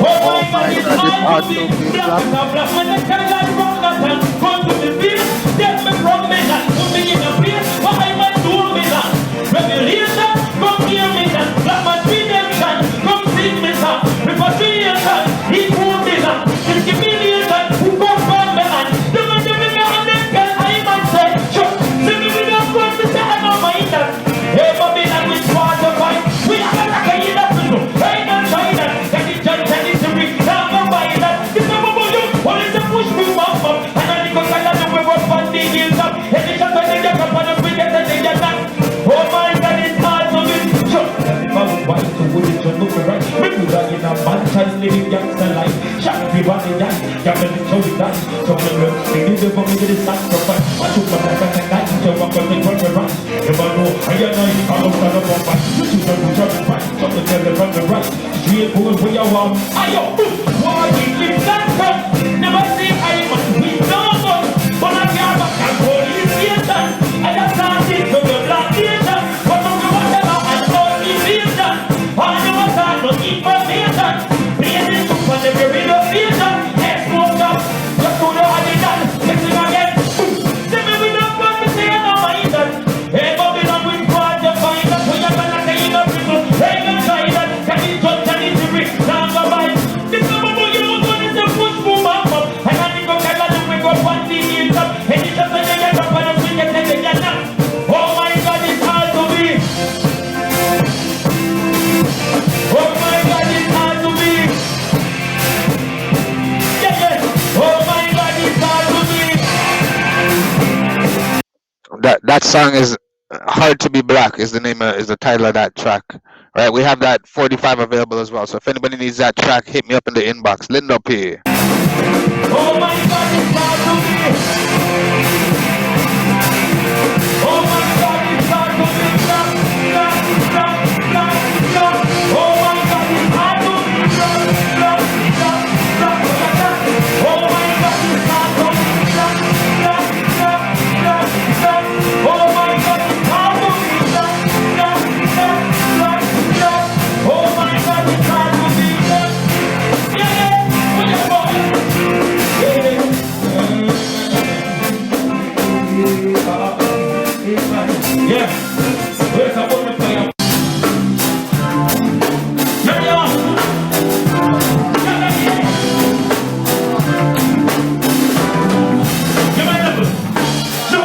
Oh, my God, it's hard to be. Black, when they tell you wrong, come to the field. Tell me from me that. Put me in a place. What I might do me that. Revelation, come hear me that. Black man redemption, come sing me that. Repatriation, he pulled me that. Discrimination, who come from me that. The man to me and them girl, I might say, sure. See me with them going to say I don't mind that. Hey, Babylon, we swore to fight. We are going to get it up to you. Ain't not try that. Get it done, tell it to me. Now go buy that. This is what you. What is the push through my mom? And I think I got the way we're funding it up. And it's just when they get up on the free, and they get that. Oh my God, it's hard to be sure. If I was white, so would it just look right? We could have in a man's living gangster life. Shot everybody die, got me show you that. So when we need to go into the sacrifice, I took my life and I to walk on the corner right. If I know I am not, I don't stand up on fight. You choose to jump right, so the tell from the right. Straight forward for your wall. Ayo, why we live that gun? Never see I must be no one. But I can't back and police station. I just can't see to the black nation. But I'm the whatever and all evasion. I know what's on the information. Please it to for the renovation. Expose up, just to the audition. Let's sing again. See me with the gun, we say I don't mind that. Hey, Babylon, we squad the fight that. We are gonna take it up with us. Hey, no try that. Can it judge and it's free. Now go by. This is what you do, it's a push boom up. And I think I'm gonna do we go one thing in up. And it's just when they get up on the swing and they get up. Oh my God, it's hard to be. Oh my God, it's hard to be. Yeah, yeah. Oh my God, it's hard to be. That song is Hard to Be Black is the name is the title of that track. Right, we have that 45 available as well. So if anybody needs that track, hit me up in the inbox. Lindo P. Oh my God, it's hard to be. Oh my God, it's hard to be. Stop, stop, stop, stop, stop. Oh my God, it's hard to be. Stop, stop, stop, stop, stop. Oh my God, it's hard to be. Stop, stop, stop, stop, stop. Oh my God, it's hard to be. Stop, stop, stop, stop, stop. Oh my God, it's hard to be. Yeah, yeah, put your phone. Yeah, where's the woman player? Yeah, yeah. Give me a number. So,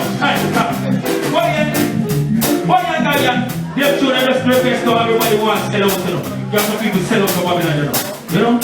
they're sure they just request to everybody wants to sell out, you know. You have some people sell out to Babylon, you know.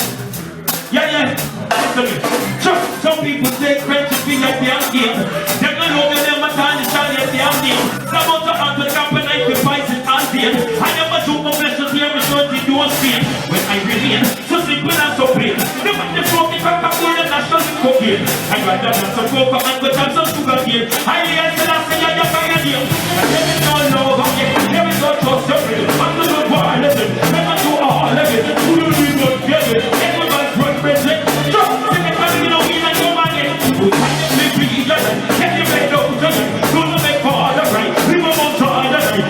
Yeah, yeah. Listen to me. Sure, some people take friendship in your damn game. They're not over them at all, it's all your damn name. Some of the other company can buy it all day. I never do my blessings here, we don't see you on screen. When I remain, so simple and so plain. The man they smoke me crack up with the national cocaine. I'd rather have some coca and go have some sugar cane. I hear the last thing you're pioneer. And then we don't know how you here we go trust your real. I'm the good boy, listen. Never do all of it. Who do we good, get it? Everyone's good, present. Trust me, they can't be no mean and no money. Who can't be free, get it? Get it back down to it. Do the make for all the right. We will move to all the right.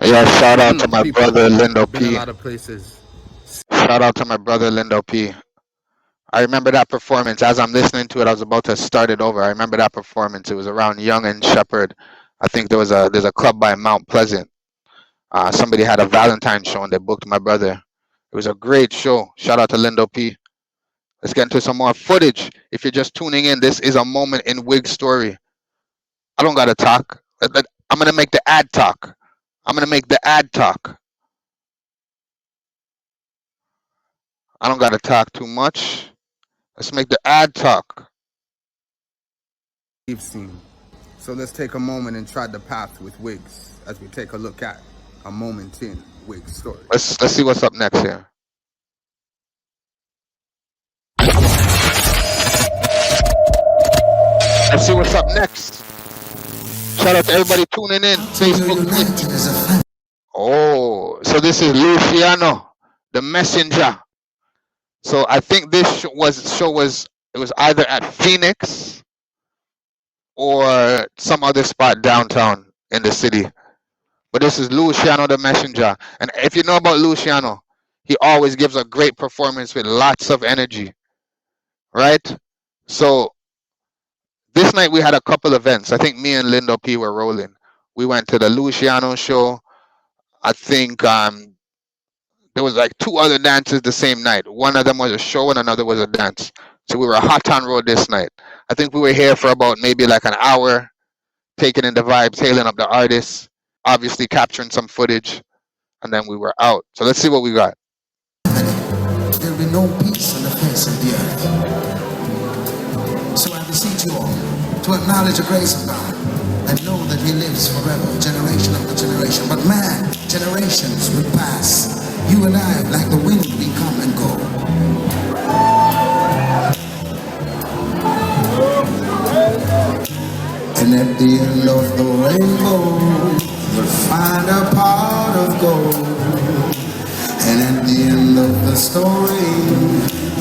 Yeah, shout out to Millions of my people. brother Lindo I've been a P. lot of places. Shout out to my brother Lindo P. I remember that performance. As I'm listening to it, I was about to start it over. I remember that performance. It was around Young and Shepherd. I think there's a club by Mount Pleasant. Somebody had a Valentine show and they booked my brother. It was a great show. Shout out to Lindo P. Let's get into some more footage. If you're just tuning in, this is a moment in WIGStory. I don't gotta talk. I'm gonna make the ad talk. I'm gonna make the ad talk. I don't gotta talk too much. Let's make the ad talk. We've seen. So let's take a moment and try the path with Wigs as we take a look at a moment in WIGStory. Let's see what's up next here. Let's see what's up next. Shout out to everybody tuning in. Facebook. Oh, so this is Luciano, the messenger. So I think this show was either at Phoenix or some other spot downtown in the city. But this is Luciano, the messenger. And if you know about Luciano, he always gives a great performance with lots of energy, right? So this night we had a couple events. I think me and Lindo P were rolling. We went to the Luciano show. I think there was like two other dances the same night. One of them was a show and another was a dance. So we were hot on road this night. I think we were here for about maybe like an hour, taking in the vibes, hailing up the artists, obviously capturing some footage, and then we were out. So let's see what we got. There'll be no peace on the face of the earth. So I beseech you all to acknowledge the grace of God and know that He lives forever, generation after generation. But man, generations will pass. You and I, like the wind, we come and go. And at the end of the rainbow, you'll find a pot of gold. And at the end of the story,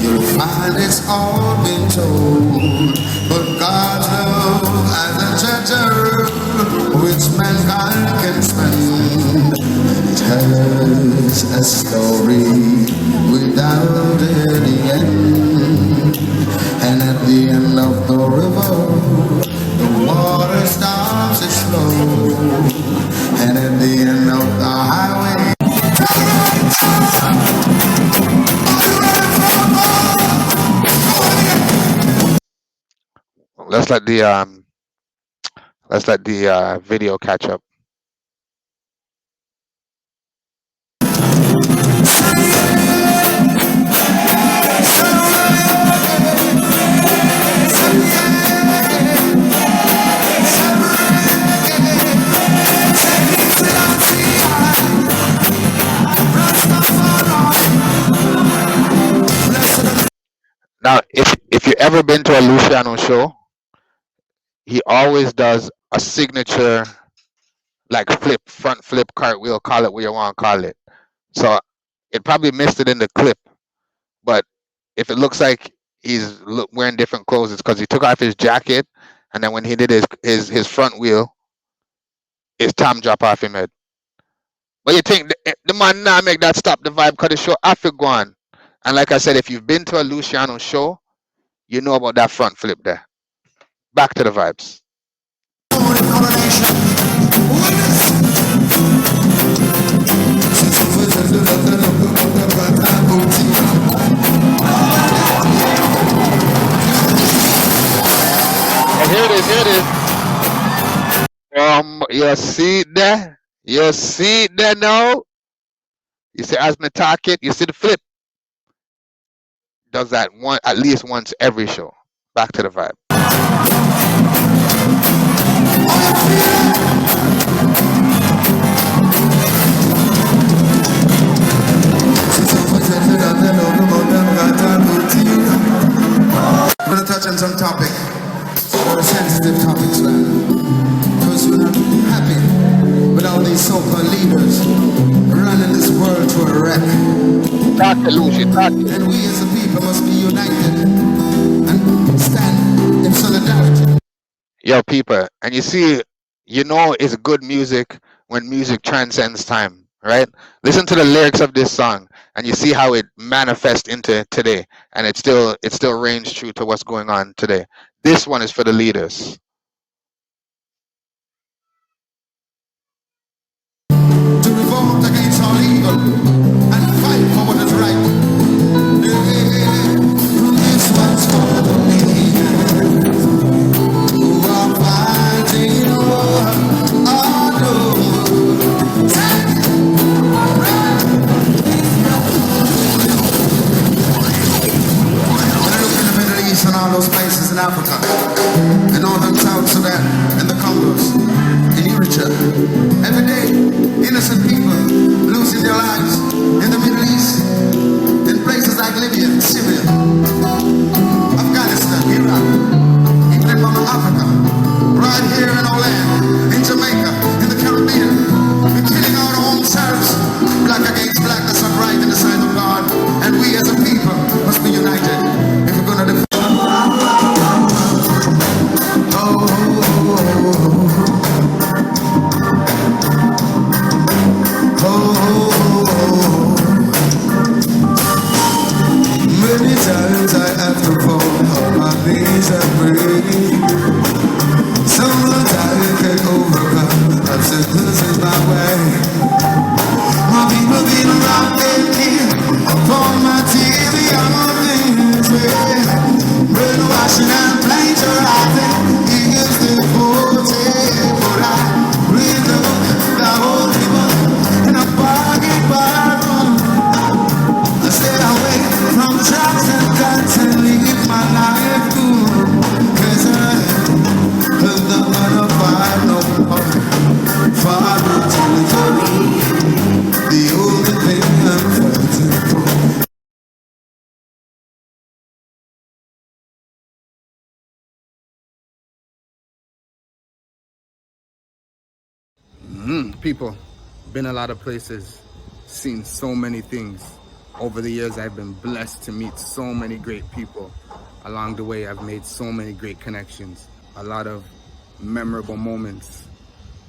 you'll find it's all been told. But God's love as a treasure which mankind can spend. And it has a story without any end. And at the end of the river, the water stops its flow. And at the end of the highway, Let's let the Let's let the video catch up. Now, if you ever been to a Luciano show, he always does a signature like front flip, cartwheel, call it what you want to call it. So it probably missed it in the clip, but if it looks like he's wearing different clothes, it's because he took off his jacket, and then when he did his front wheel, his Tom drop off him head. But you think the man now make that stop the vibe because the show have to go on. And like I said, if you've been to a Luciano show, you know about that front flip there. Back to the vibes. And here it is, here it is. You see there? You see there now? You see as me talk it, you see the flip. Does that at least once every show. Back to the vibe. I'm going to touch on some topic, very sensitive topics, because we're not happy with all these so-called leaders running this world to a wreck. And we as a people must be united and stand in solidarity. Yo, people, and you see, you know it's good music when music transcends time, right? Listen to the lyrics of this song, and you see how it manifests into today, and it still reigns true to what's going on today. This one is for the leaders. To revolt against all evil and fight for what is right. This one's for the leaders who are fighting and all those places in Africa, in northern South Sudan, in the Congos, in Eritrea. Every day, innocent people losing their lives in the Middle East, in places like Libya, Syria, Afghanistan, Iraq, even in Mama Africa, right here in our land, in Jamaica, in the Caribbean. We're killing our own selves, black against black, that's not right in the sight of God. And we as a people must be united if we're going to defend. Many times I have to fall on my knees and pray. Sometimes I can overcome obstacles in my way. My people been around me for my TV on things. Brainwashing and plagiarizing, he is devoted. But I breathe the whole people in a bargain barroom. I stay away from drugs and guns and leave my life cool. Cause I am not gonna fight no more. Father territory, the only thing I'm fighting for. People, been a lot of places, seen so many things. Over the years, I've been blessed to meet so many great people. Along the way, I've made so many great connections. A lot of memorable moments.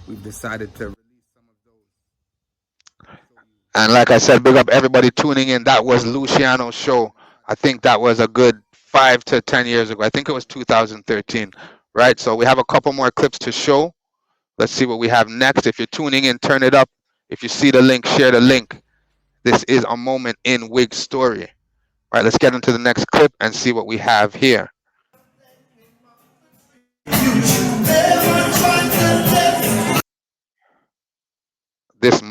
We've decided to release some of those. And like I said, big up everybody tuning in. That was Luciano's show. I think that was a good 5 to 10 years ago. I think it was 2013, right? So we have a couple more clips to show. Let's see what we have next. If you're tuning in, turn it up. If you see the link, share the link. This is a moment in WIGStory. All right, let's get into the next clip and see what we have here. You should never try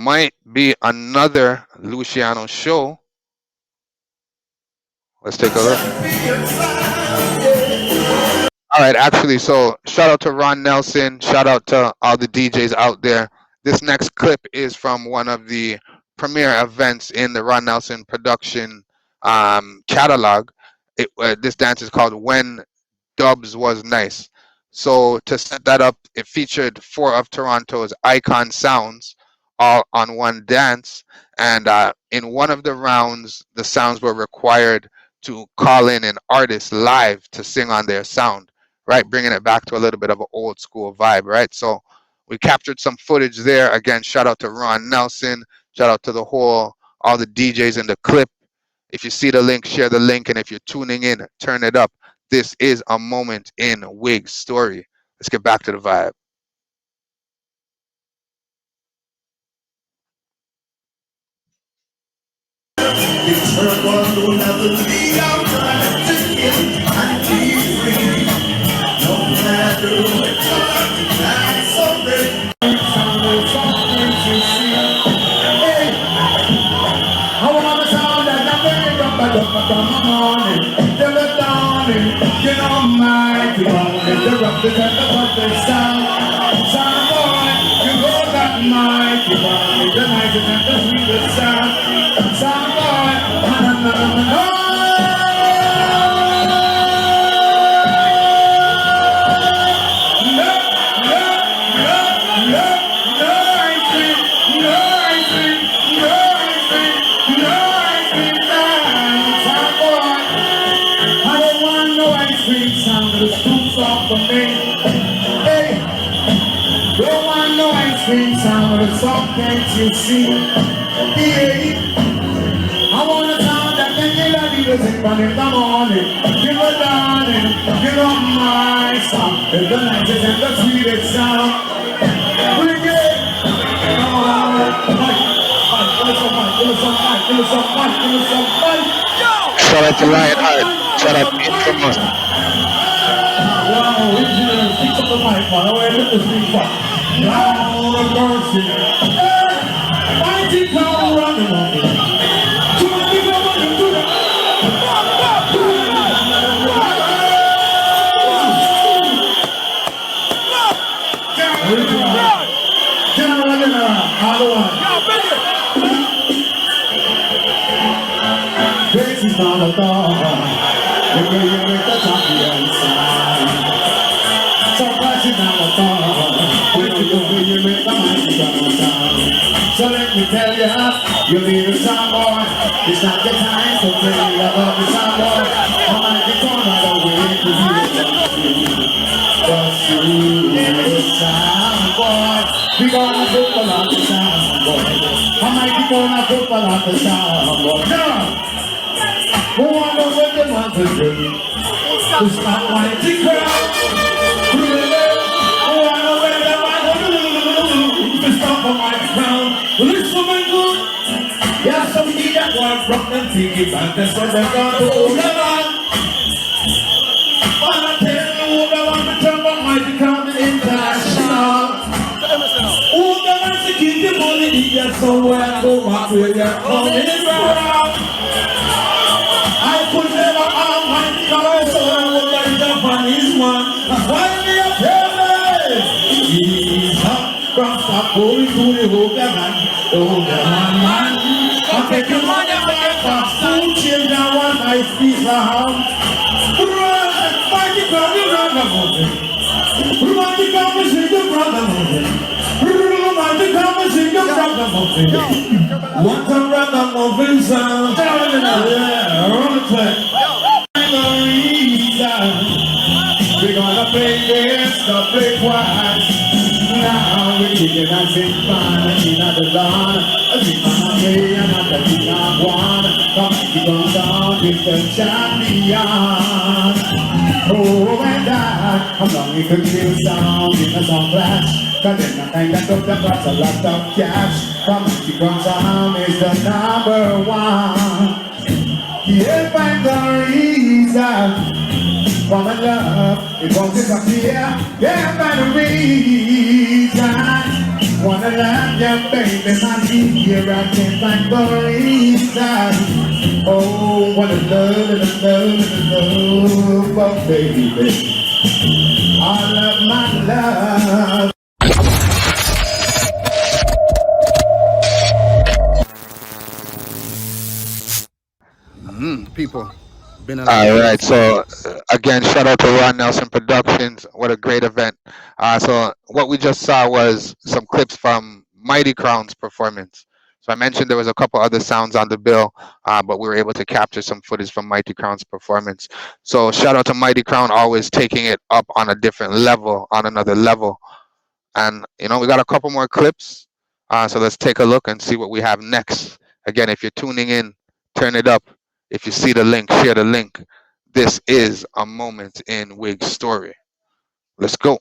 might be another Luciano show. Let's take a look. All right, actually, so shout out to Ron Nelson. Shout out to all the DJs out there. This next clip is from one of the premiere events in the Ron Nelson production catalog. This dance is called When Dubs Was Nice. So to set that up, it featured 4 of Toronto's icon sounds all on one dance. And in one of the rounds, the sounds were required to call in an artist live to sing on their sound, right? Bringing it back to a little bit of an old school vibe, right? So we captured some footage there. Again, shout out to Ron Nelson. Shout out to all the DJs in the clip. If you see the link, share the link. And if you're tuning in, turn it up. This is a moment in WIGStory. Let's get back to the vibe. Can't you see? Yeah. I want a sound that can get a music from in the morning. Give a darling, give a my song. It's the nicest and the sweetest sound. Bring it! Come on! Give us some fight, give us some fight, give us some fight. Shout out to Lionheart. Shout out to Infamous. Wow, engineers, fix up the mic, man. I want to lift the street for. Lord of mercy. Mighty power on the mountain. To the government, to the General, other one. This is not a dog. You make the champion sign. So this is not a dog. You make the mighty sound. So let me tell you, you need a sound boy. It's not the time to play about the sound boy. I might be torn out of way to hear just you need a sound boy. We gonna put a lot of sound boy. I might be gonna put a lot of sound boy. Now, who wonder what they want to do? It's not mighty crowd. On my crown, listen my good. Yeah, somebody that one from them thinking back, that's what they're gonna do. Hold on. Wanna tell you what I want to tell about my become international. Who the ones to keep the money in your somewhere, go back where you're coming from. I could never have my become so I would like Japanese man. Why me a payment? He's up. From Sapori to the Hogaman, man. I'll take your money back for food, children, one nice piece of ham. Run, find the crowd, you run the mountain. Run the crowd, you sing the brother mountain. Run the crowd, you sing the brother mountain. What a brother mountain sound. Yeah, run the track. We're gonna play this, the play twice. Now we're kicking and sing fun and in the dawn. A sing on a play and not a thing I want. Come keep on down with the champion. Oh my God, how long you could feel sound in a song flash. Cause in the time that took the price a lot of cash. Come keep on down is the number one. Can't find the reason. For my love, it won't disappear. Can't find a reason. Wanna love you, baby, my dear, here I can't find the reason. Oh, wanna love, oh, baby, baby. All of my love. People, been a lot of All right. places. So again, shout out to Ron Nelson Productions. What a great event. So what we just saw was some clips from Mighty Crown's performance. So I mentioned there was a couple other sounds on the bill, but we were able to capture some footage from Mighty Crown's performance. So shout out to Mighty Crown, always taking it up on a different level, on another level. And we got a couple more clips. So let's take a look and see what we have next. Again, if you're tuning in, turn it up. If you see the link, share the link. This is a moment in WIGStory. Let's go.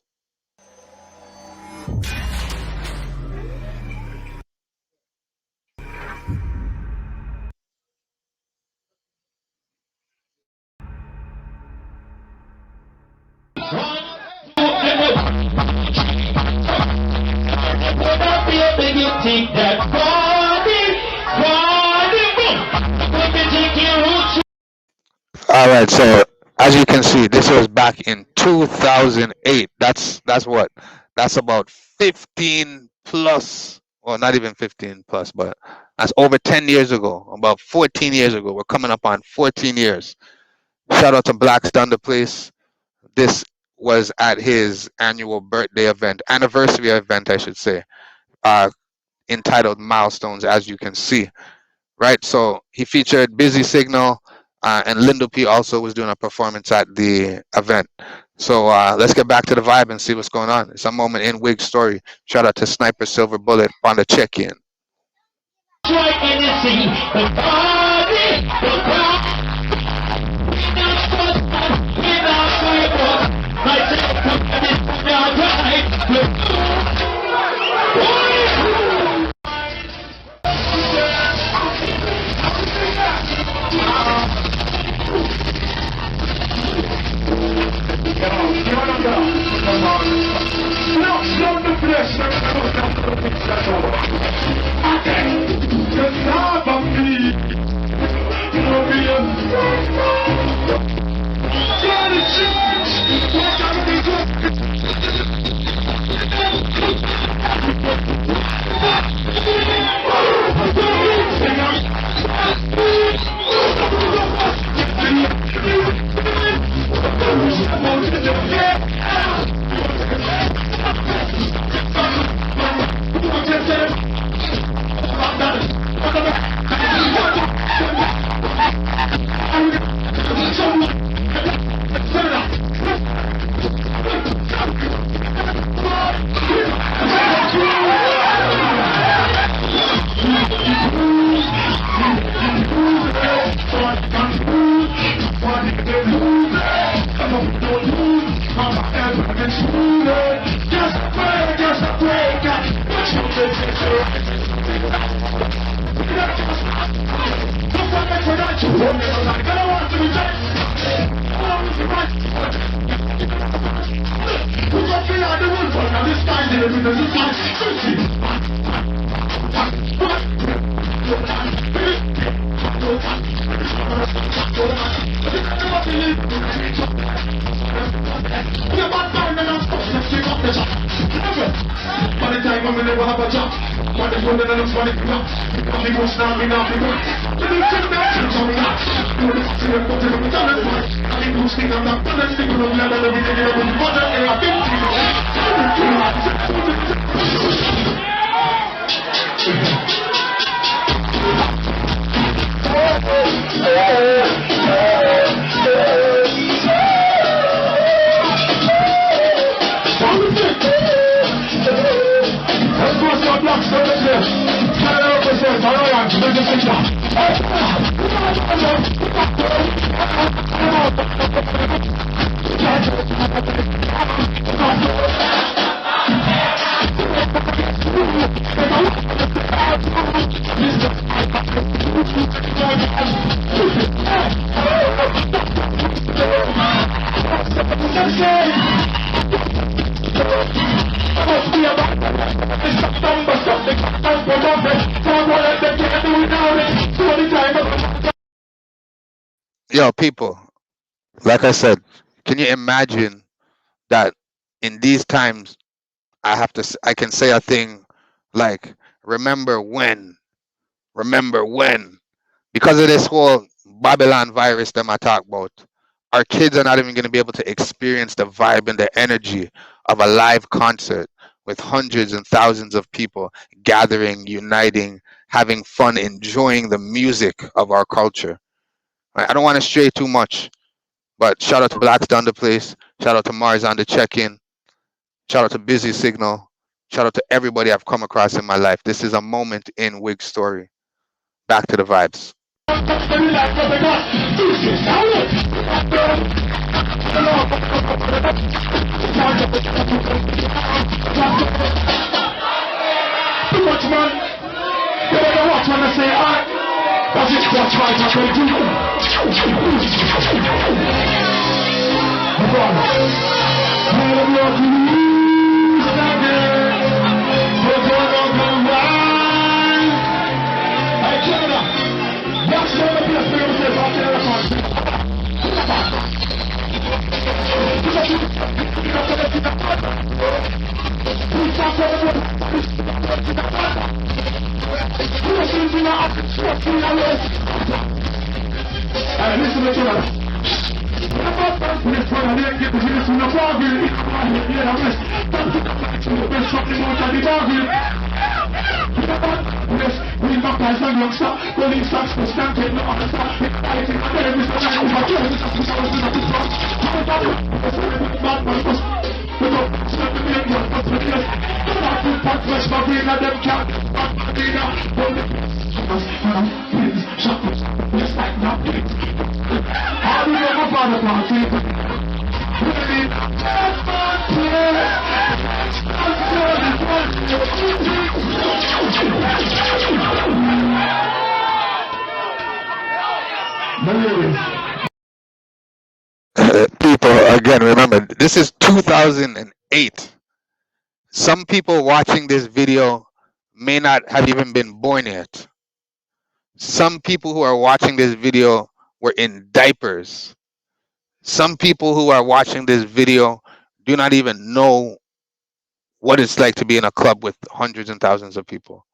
All right, so as you can see, this was back in 2008. That's what? That's about 15 plus, well, not even 15 plus, but that's over 10 years ago, about 14 years ago. We're coming up on 14 years. Shout out to Black's Done the Place. This was at his annual birthday event, anniversary event, I should say, entitled Milestones, as you can see. Right, so he featured Busy Signal, and Lindo P also was doing a performance at the event. So let's get back to the vibe and see what's going on. It's a moment in WIGStory. Shout out to Sniper Silver Bullet on the check-in. Yo, people, like I said, can you imagine that in these times I can say a thing like remember when, because of this whole Babylon virus that I talk about, our kids are not even going to be able to experience the vibe and the energy of a live concert with hundreds and thousands of people gathering, uniting, having fun, enjoying the music of our culture. Right? I don't want to stray too much, but shout out to Black's Done the Place, shout out to Mars on the check-in, shout out to Busy Signal, shout out to everybody I've come across in my life. This is a moment in WIGStory. Back to the vibes. Too much man. You better watch when I say alright. That's it, watch right, that's what you do. Listen to that. People, again, remember, this is 2008. Some people watching this video may not have even been born yet. Some people who are watching this video were in diapers. Some people who are watching this video do not even know what it's like to be in a club with hundreds and thousands of people.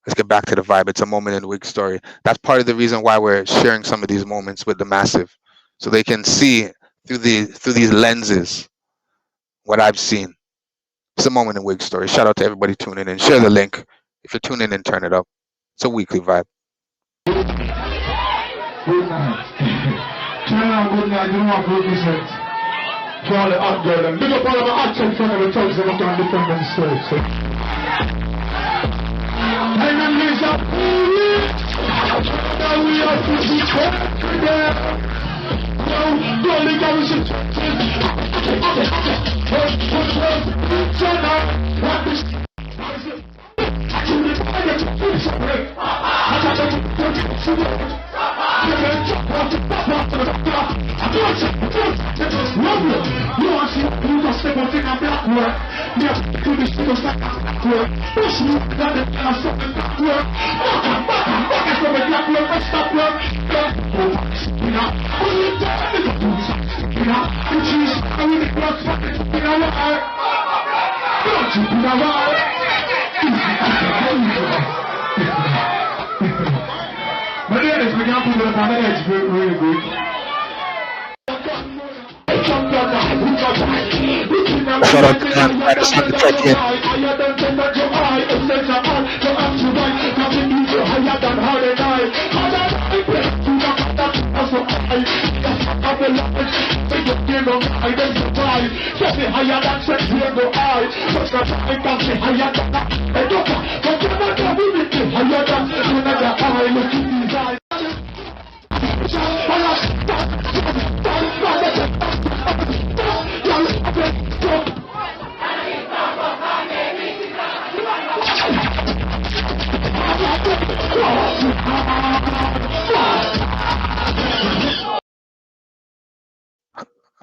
Let's get back to the vibe. It's a moment in WIGStory. That's part of the reason why we're sharing some of these moments with the massive, so they can see through these lenses what I've seen. It's a moment in WIGStory. Shout out to everybody tuning in. Share the link. If you're tuning in, turn it up. It's a weekly vibe. Good night. Turn on good night. You don't want good percent. To all the hot girl and big up all of the hot in front of the thugs that can defend themselves. So. And then there's a now we are pushing there. No, don't leave our shit. But anyways, we can put it on the edge really good. Shout out to them. I just want to check in.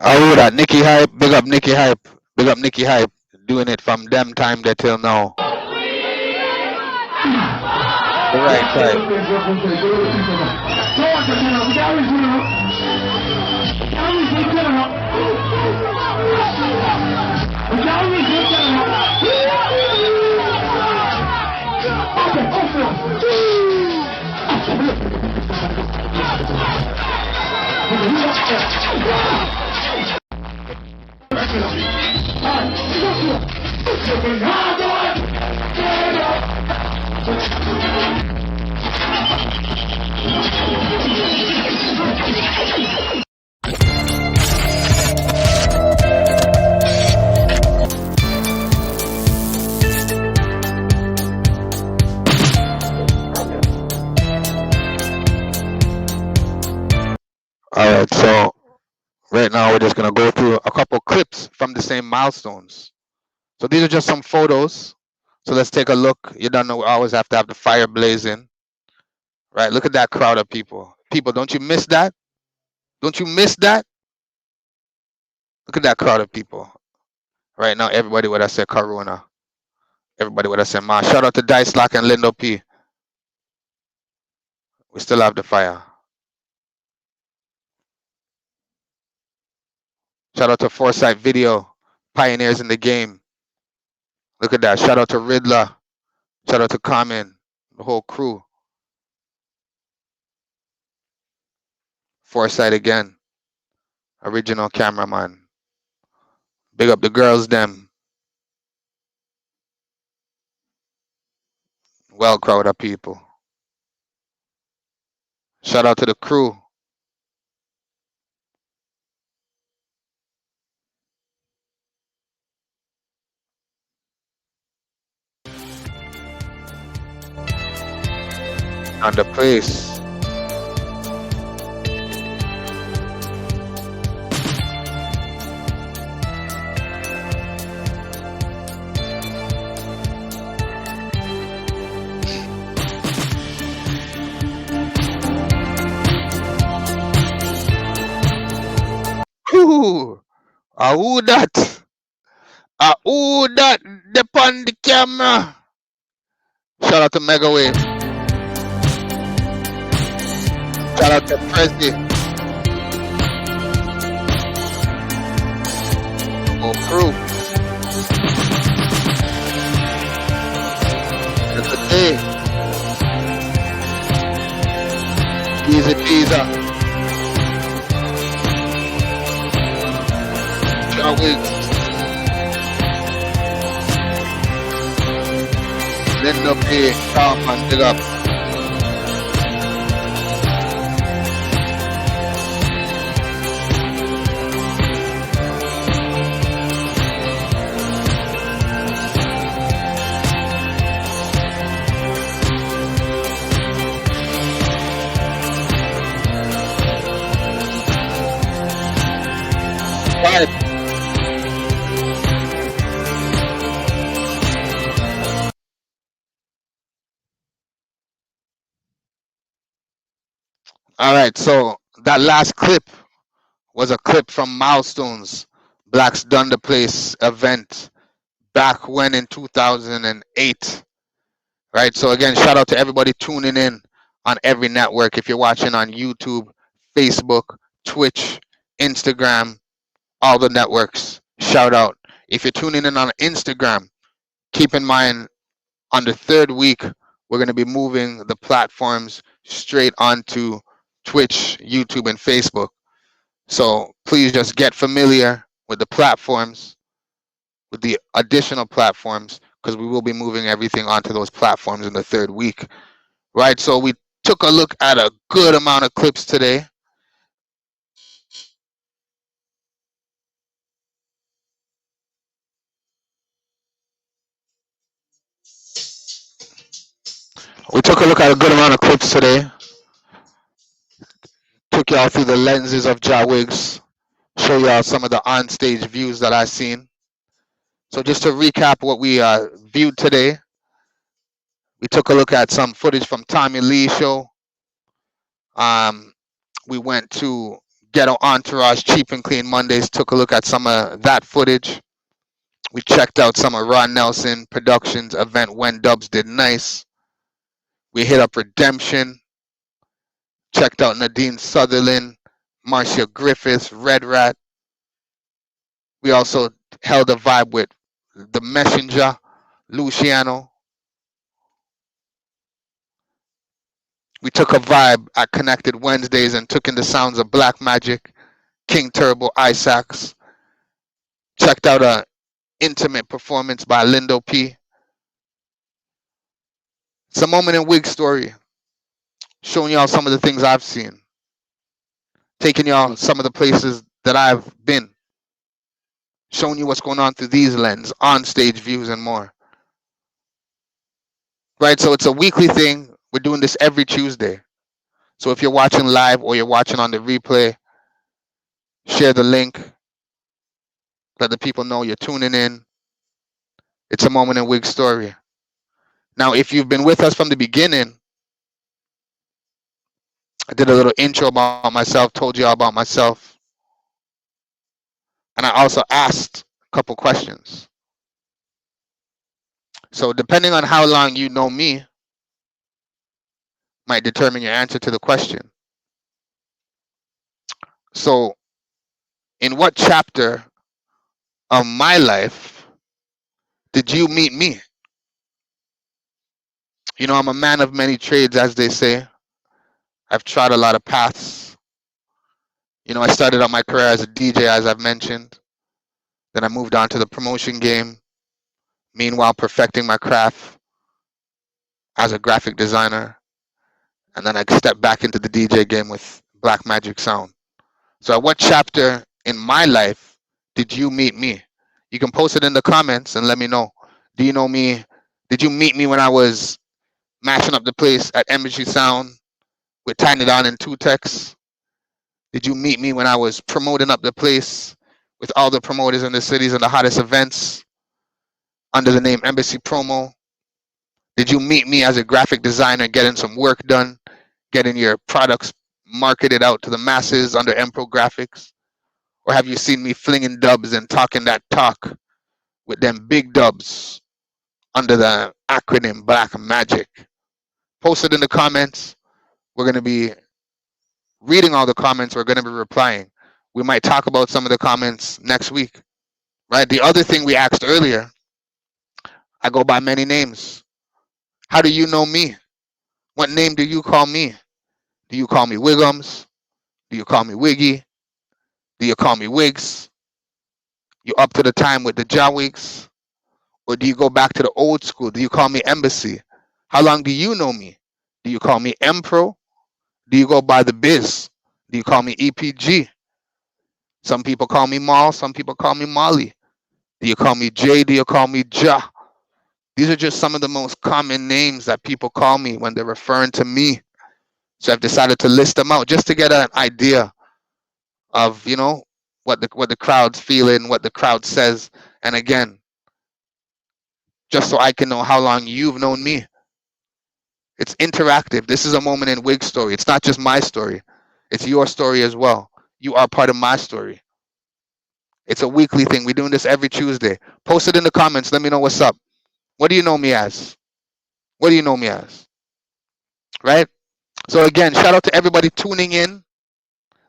Aura, Nikki Hype, big up Nikki Hype, big up Nikki Hype, doing it from them time there till now. The right time. All right, so right now we're just gonna go through a couple clips from the same milestones. So these are just some photos. So let's take a look. You don't know, we always have to have the fire blazing, right? Look at that crowd of people. People, don't you miss that? Don't you miss that? Look at that crowd of people. Right now, everybody would have said Corona. Everybody would have said Ma. Shout out to Dice Lock and Lindo P. We still have the fire. Shout out to Foresight Video, pioneers in the game. Look at that. Shout out to Riddler. Shout out to Common, the whole crew. Foresight again. Original cameraman. Big up the girls, them. Well crowd of people. Shout out to the crew. On the place. Who that? Who that? Depon the camera. Shout out to Megawave. Shout out to Prezi. Oh, crew. It's a day. Easy peasy. JahWIGs. Lindo P. Calman, big up. Right. All right, so that last clip was a clip from Milestones, Blacks Done the Place event back when in 2008. Right, so again, shout out to everybody tuning in on every network. If you're watching on YouTube, Facebook, Twitch, Instagram, all the networks, shout out. If you're tuning in on Instagram, keep in mind on the third week, we're going to be moving the platforms straight onto Twitch, YouTube, and Facebook. So please just get familiar with the platforms, with the additional platforms, because we will be moving everything onto those platforms in the third week. Right, so we took a look at a good amount of clips today. We took a look at a good amount of clips today. Took y'all through the lenses of JahWIGs. Show y'all some of the on-stage views that I've seen. So just to recap what we viewed today, we took a look at some footage from Tommy Lee's show. We went to Ghetto Entourage Cheap and Clean Mondays, took a look at some of that footage. We checked out some of Ron Nelson Productions event When Dubs Did Nice. We hit up Redemption. Checked out Nadine Sutherland, Marcia Griffiths, Red Rat. We also held a vibe with The Messenger, Luciano. We took a vibe at Connected Wednesdays and took in the sounds of Black Magic, King Turbo, Isaacs. Checked out a intimate performance by Lindo P. It's a moment in WIGStory, showing y'all some of the things I've seen, taking y'all some of the places that I've been, showing you what's going on through these lenses, on stage views, and more. Right, so it's a weekly thing. We're doing this every Tuesday. So if you're watching live or you're watching on the replay, share the link. Let the people know you're tuning in. It's a moment in WIGStory. Now, if you've been with us from the beginning, I did a little intro about myself, told you all about myself. And I also asked a couple questions. So depending on how long you know me, might determine your answer to the question. So in what chapter of my life did you meet me? You know, I'm a man of many trades, as they say. I've tried a lot of paths. You know, I started out my career as a DJ, as I've mentioned. Then I moved on to the promotion game. Meanwhile, perfecting my craft as a graphic designer. And then I stepped back into the DJ game with Black Magic Sound. So at what chapter in my life did you meet me? You can post it in the comments and let me know. Do you know me? Did you meet me when I was mashing up the place at Embassy Sound with Tiny Don and Two Tex? Did you meet me when I was promoting up the place with all the promoters in the cities and the hottest events under the name Embassy Promo? Did you meet me as a graphic designer getting some work done, getting your products marketed out to the masses under Empro Graphics? Or have you seen me flinging dubs and talking that talk with them big dubs under the acronym Black Magic? Post it in the comments. We're going to be reading all the comments. We're going to be replying. We might talk about some of the comments next week. Right? The other thing we asked earlier, I go by many names. How do you know me? What name do you call me? Do you call me Wiggums? Do you call me Wiggy? Do you call me Wigs? You up to the time with the JahWIGs? Or do you go back to the old school? Do you call me Embassy? How long do you know me? Do you call me Empro? Do you go by the Biz? Do you call me EPG? Some people call me Mal, some people call me Molly. Do you call me J? Do you call me Jah? These are just some of the most common names that people call me when they're referring to me. So I've decided to list them out just to get an idea of, you know, what the crowd's feeling, what the crowd says. And again, just so I can know how long you've known me. It's interactive. This is a moment in WIGStory. It's not just my story. It's your story as well. You are part of my story. It's a weekly thing. We're doing this every Tuesday. Post it in the comments. Let me know what's up. What do you know me as? What do you know me as? Right? So again, shout out to everybody tuning in.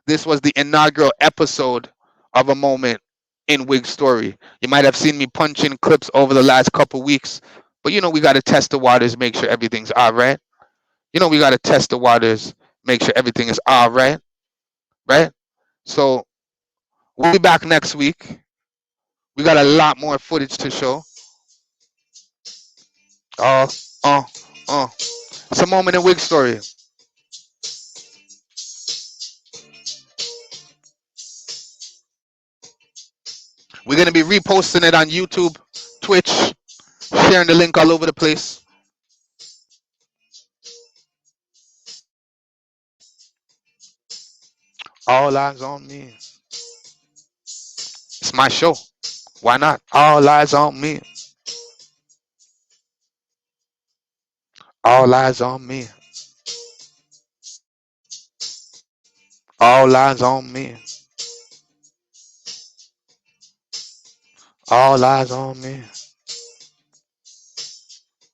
This was the inaugural episode of a moment in WIGStory. You might have seen me punch in clips over the last couple weeks, but you know we got to test the waters, make sure everything's all right. You know we got to test the waters, make sure everything is all right, right? So we'll be back next week. We got a lot more footage to show. It's a moment in WIGStory. We're going to be reposting it on YouTube, Twitch, sharing the link all over the place. All eyes on me. It's my show. Why not? All eyes on me. All eyes on me. All eyes on me. All eyes on me.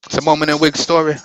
It's a moment in WIGStory.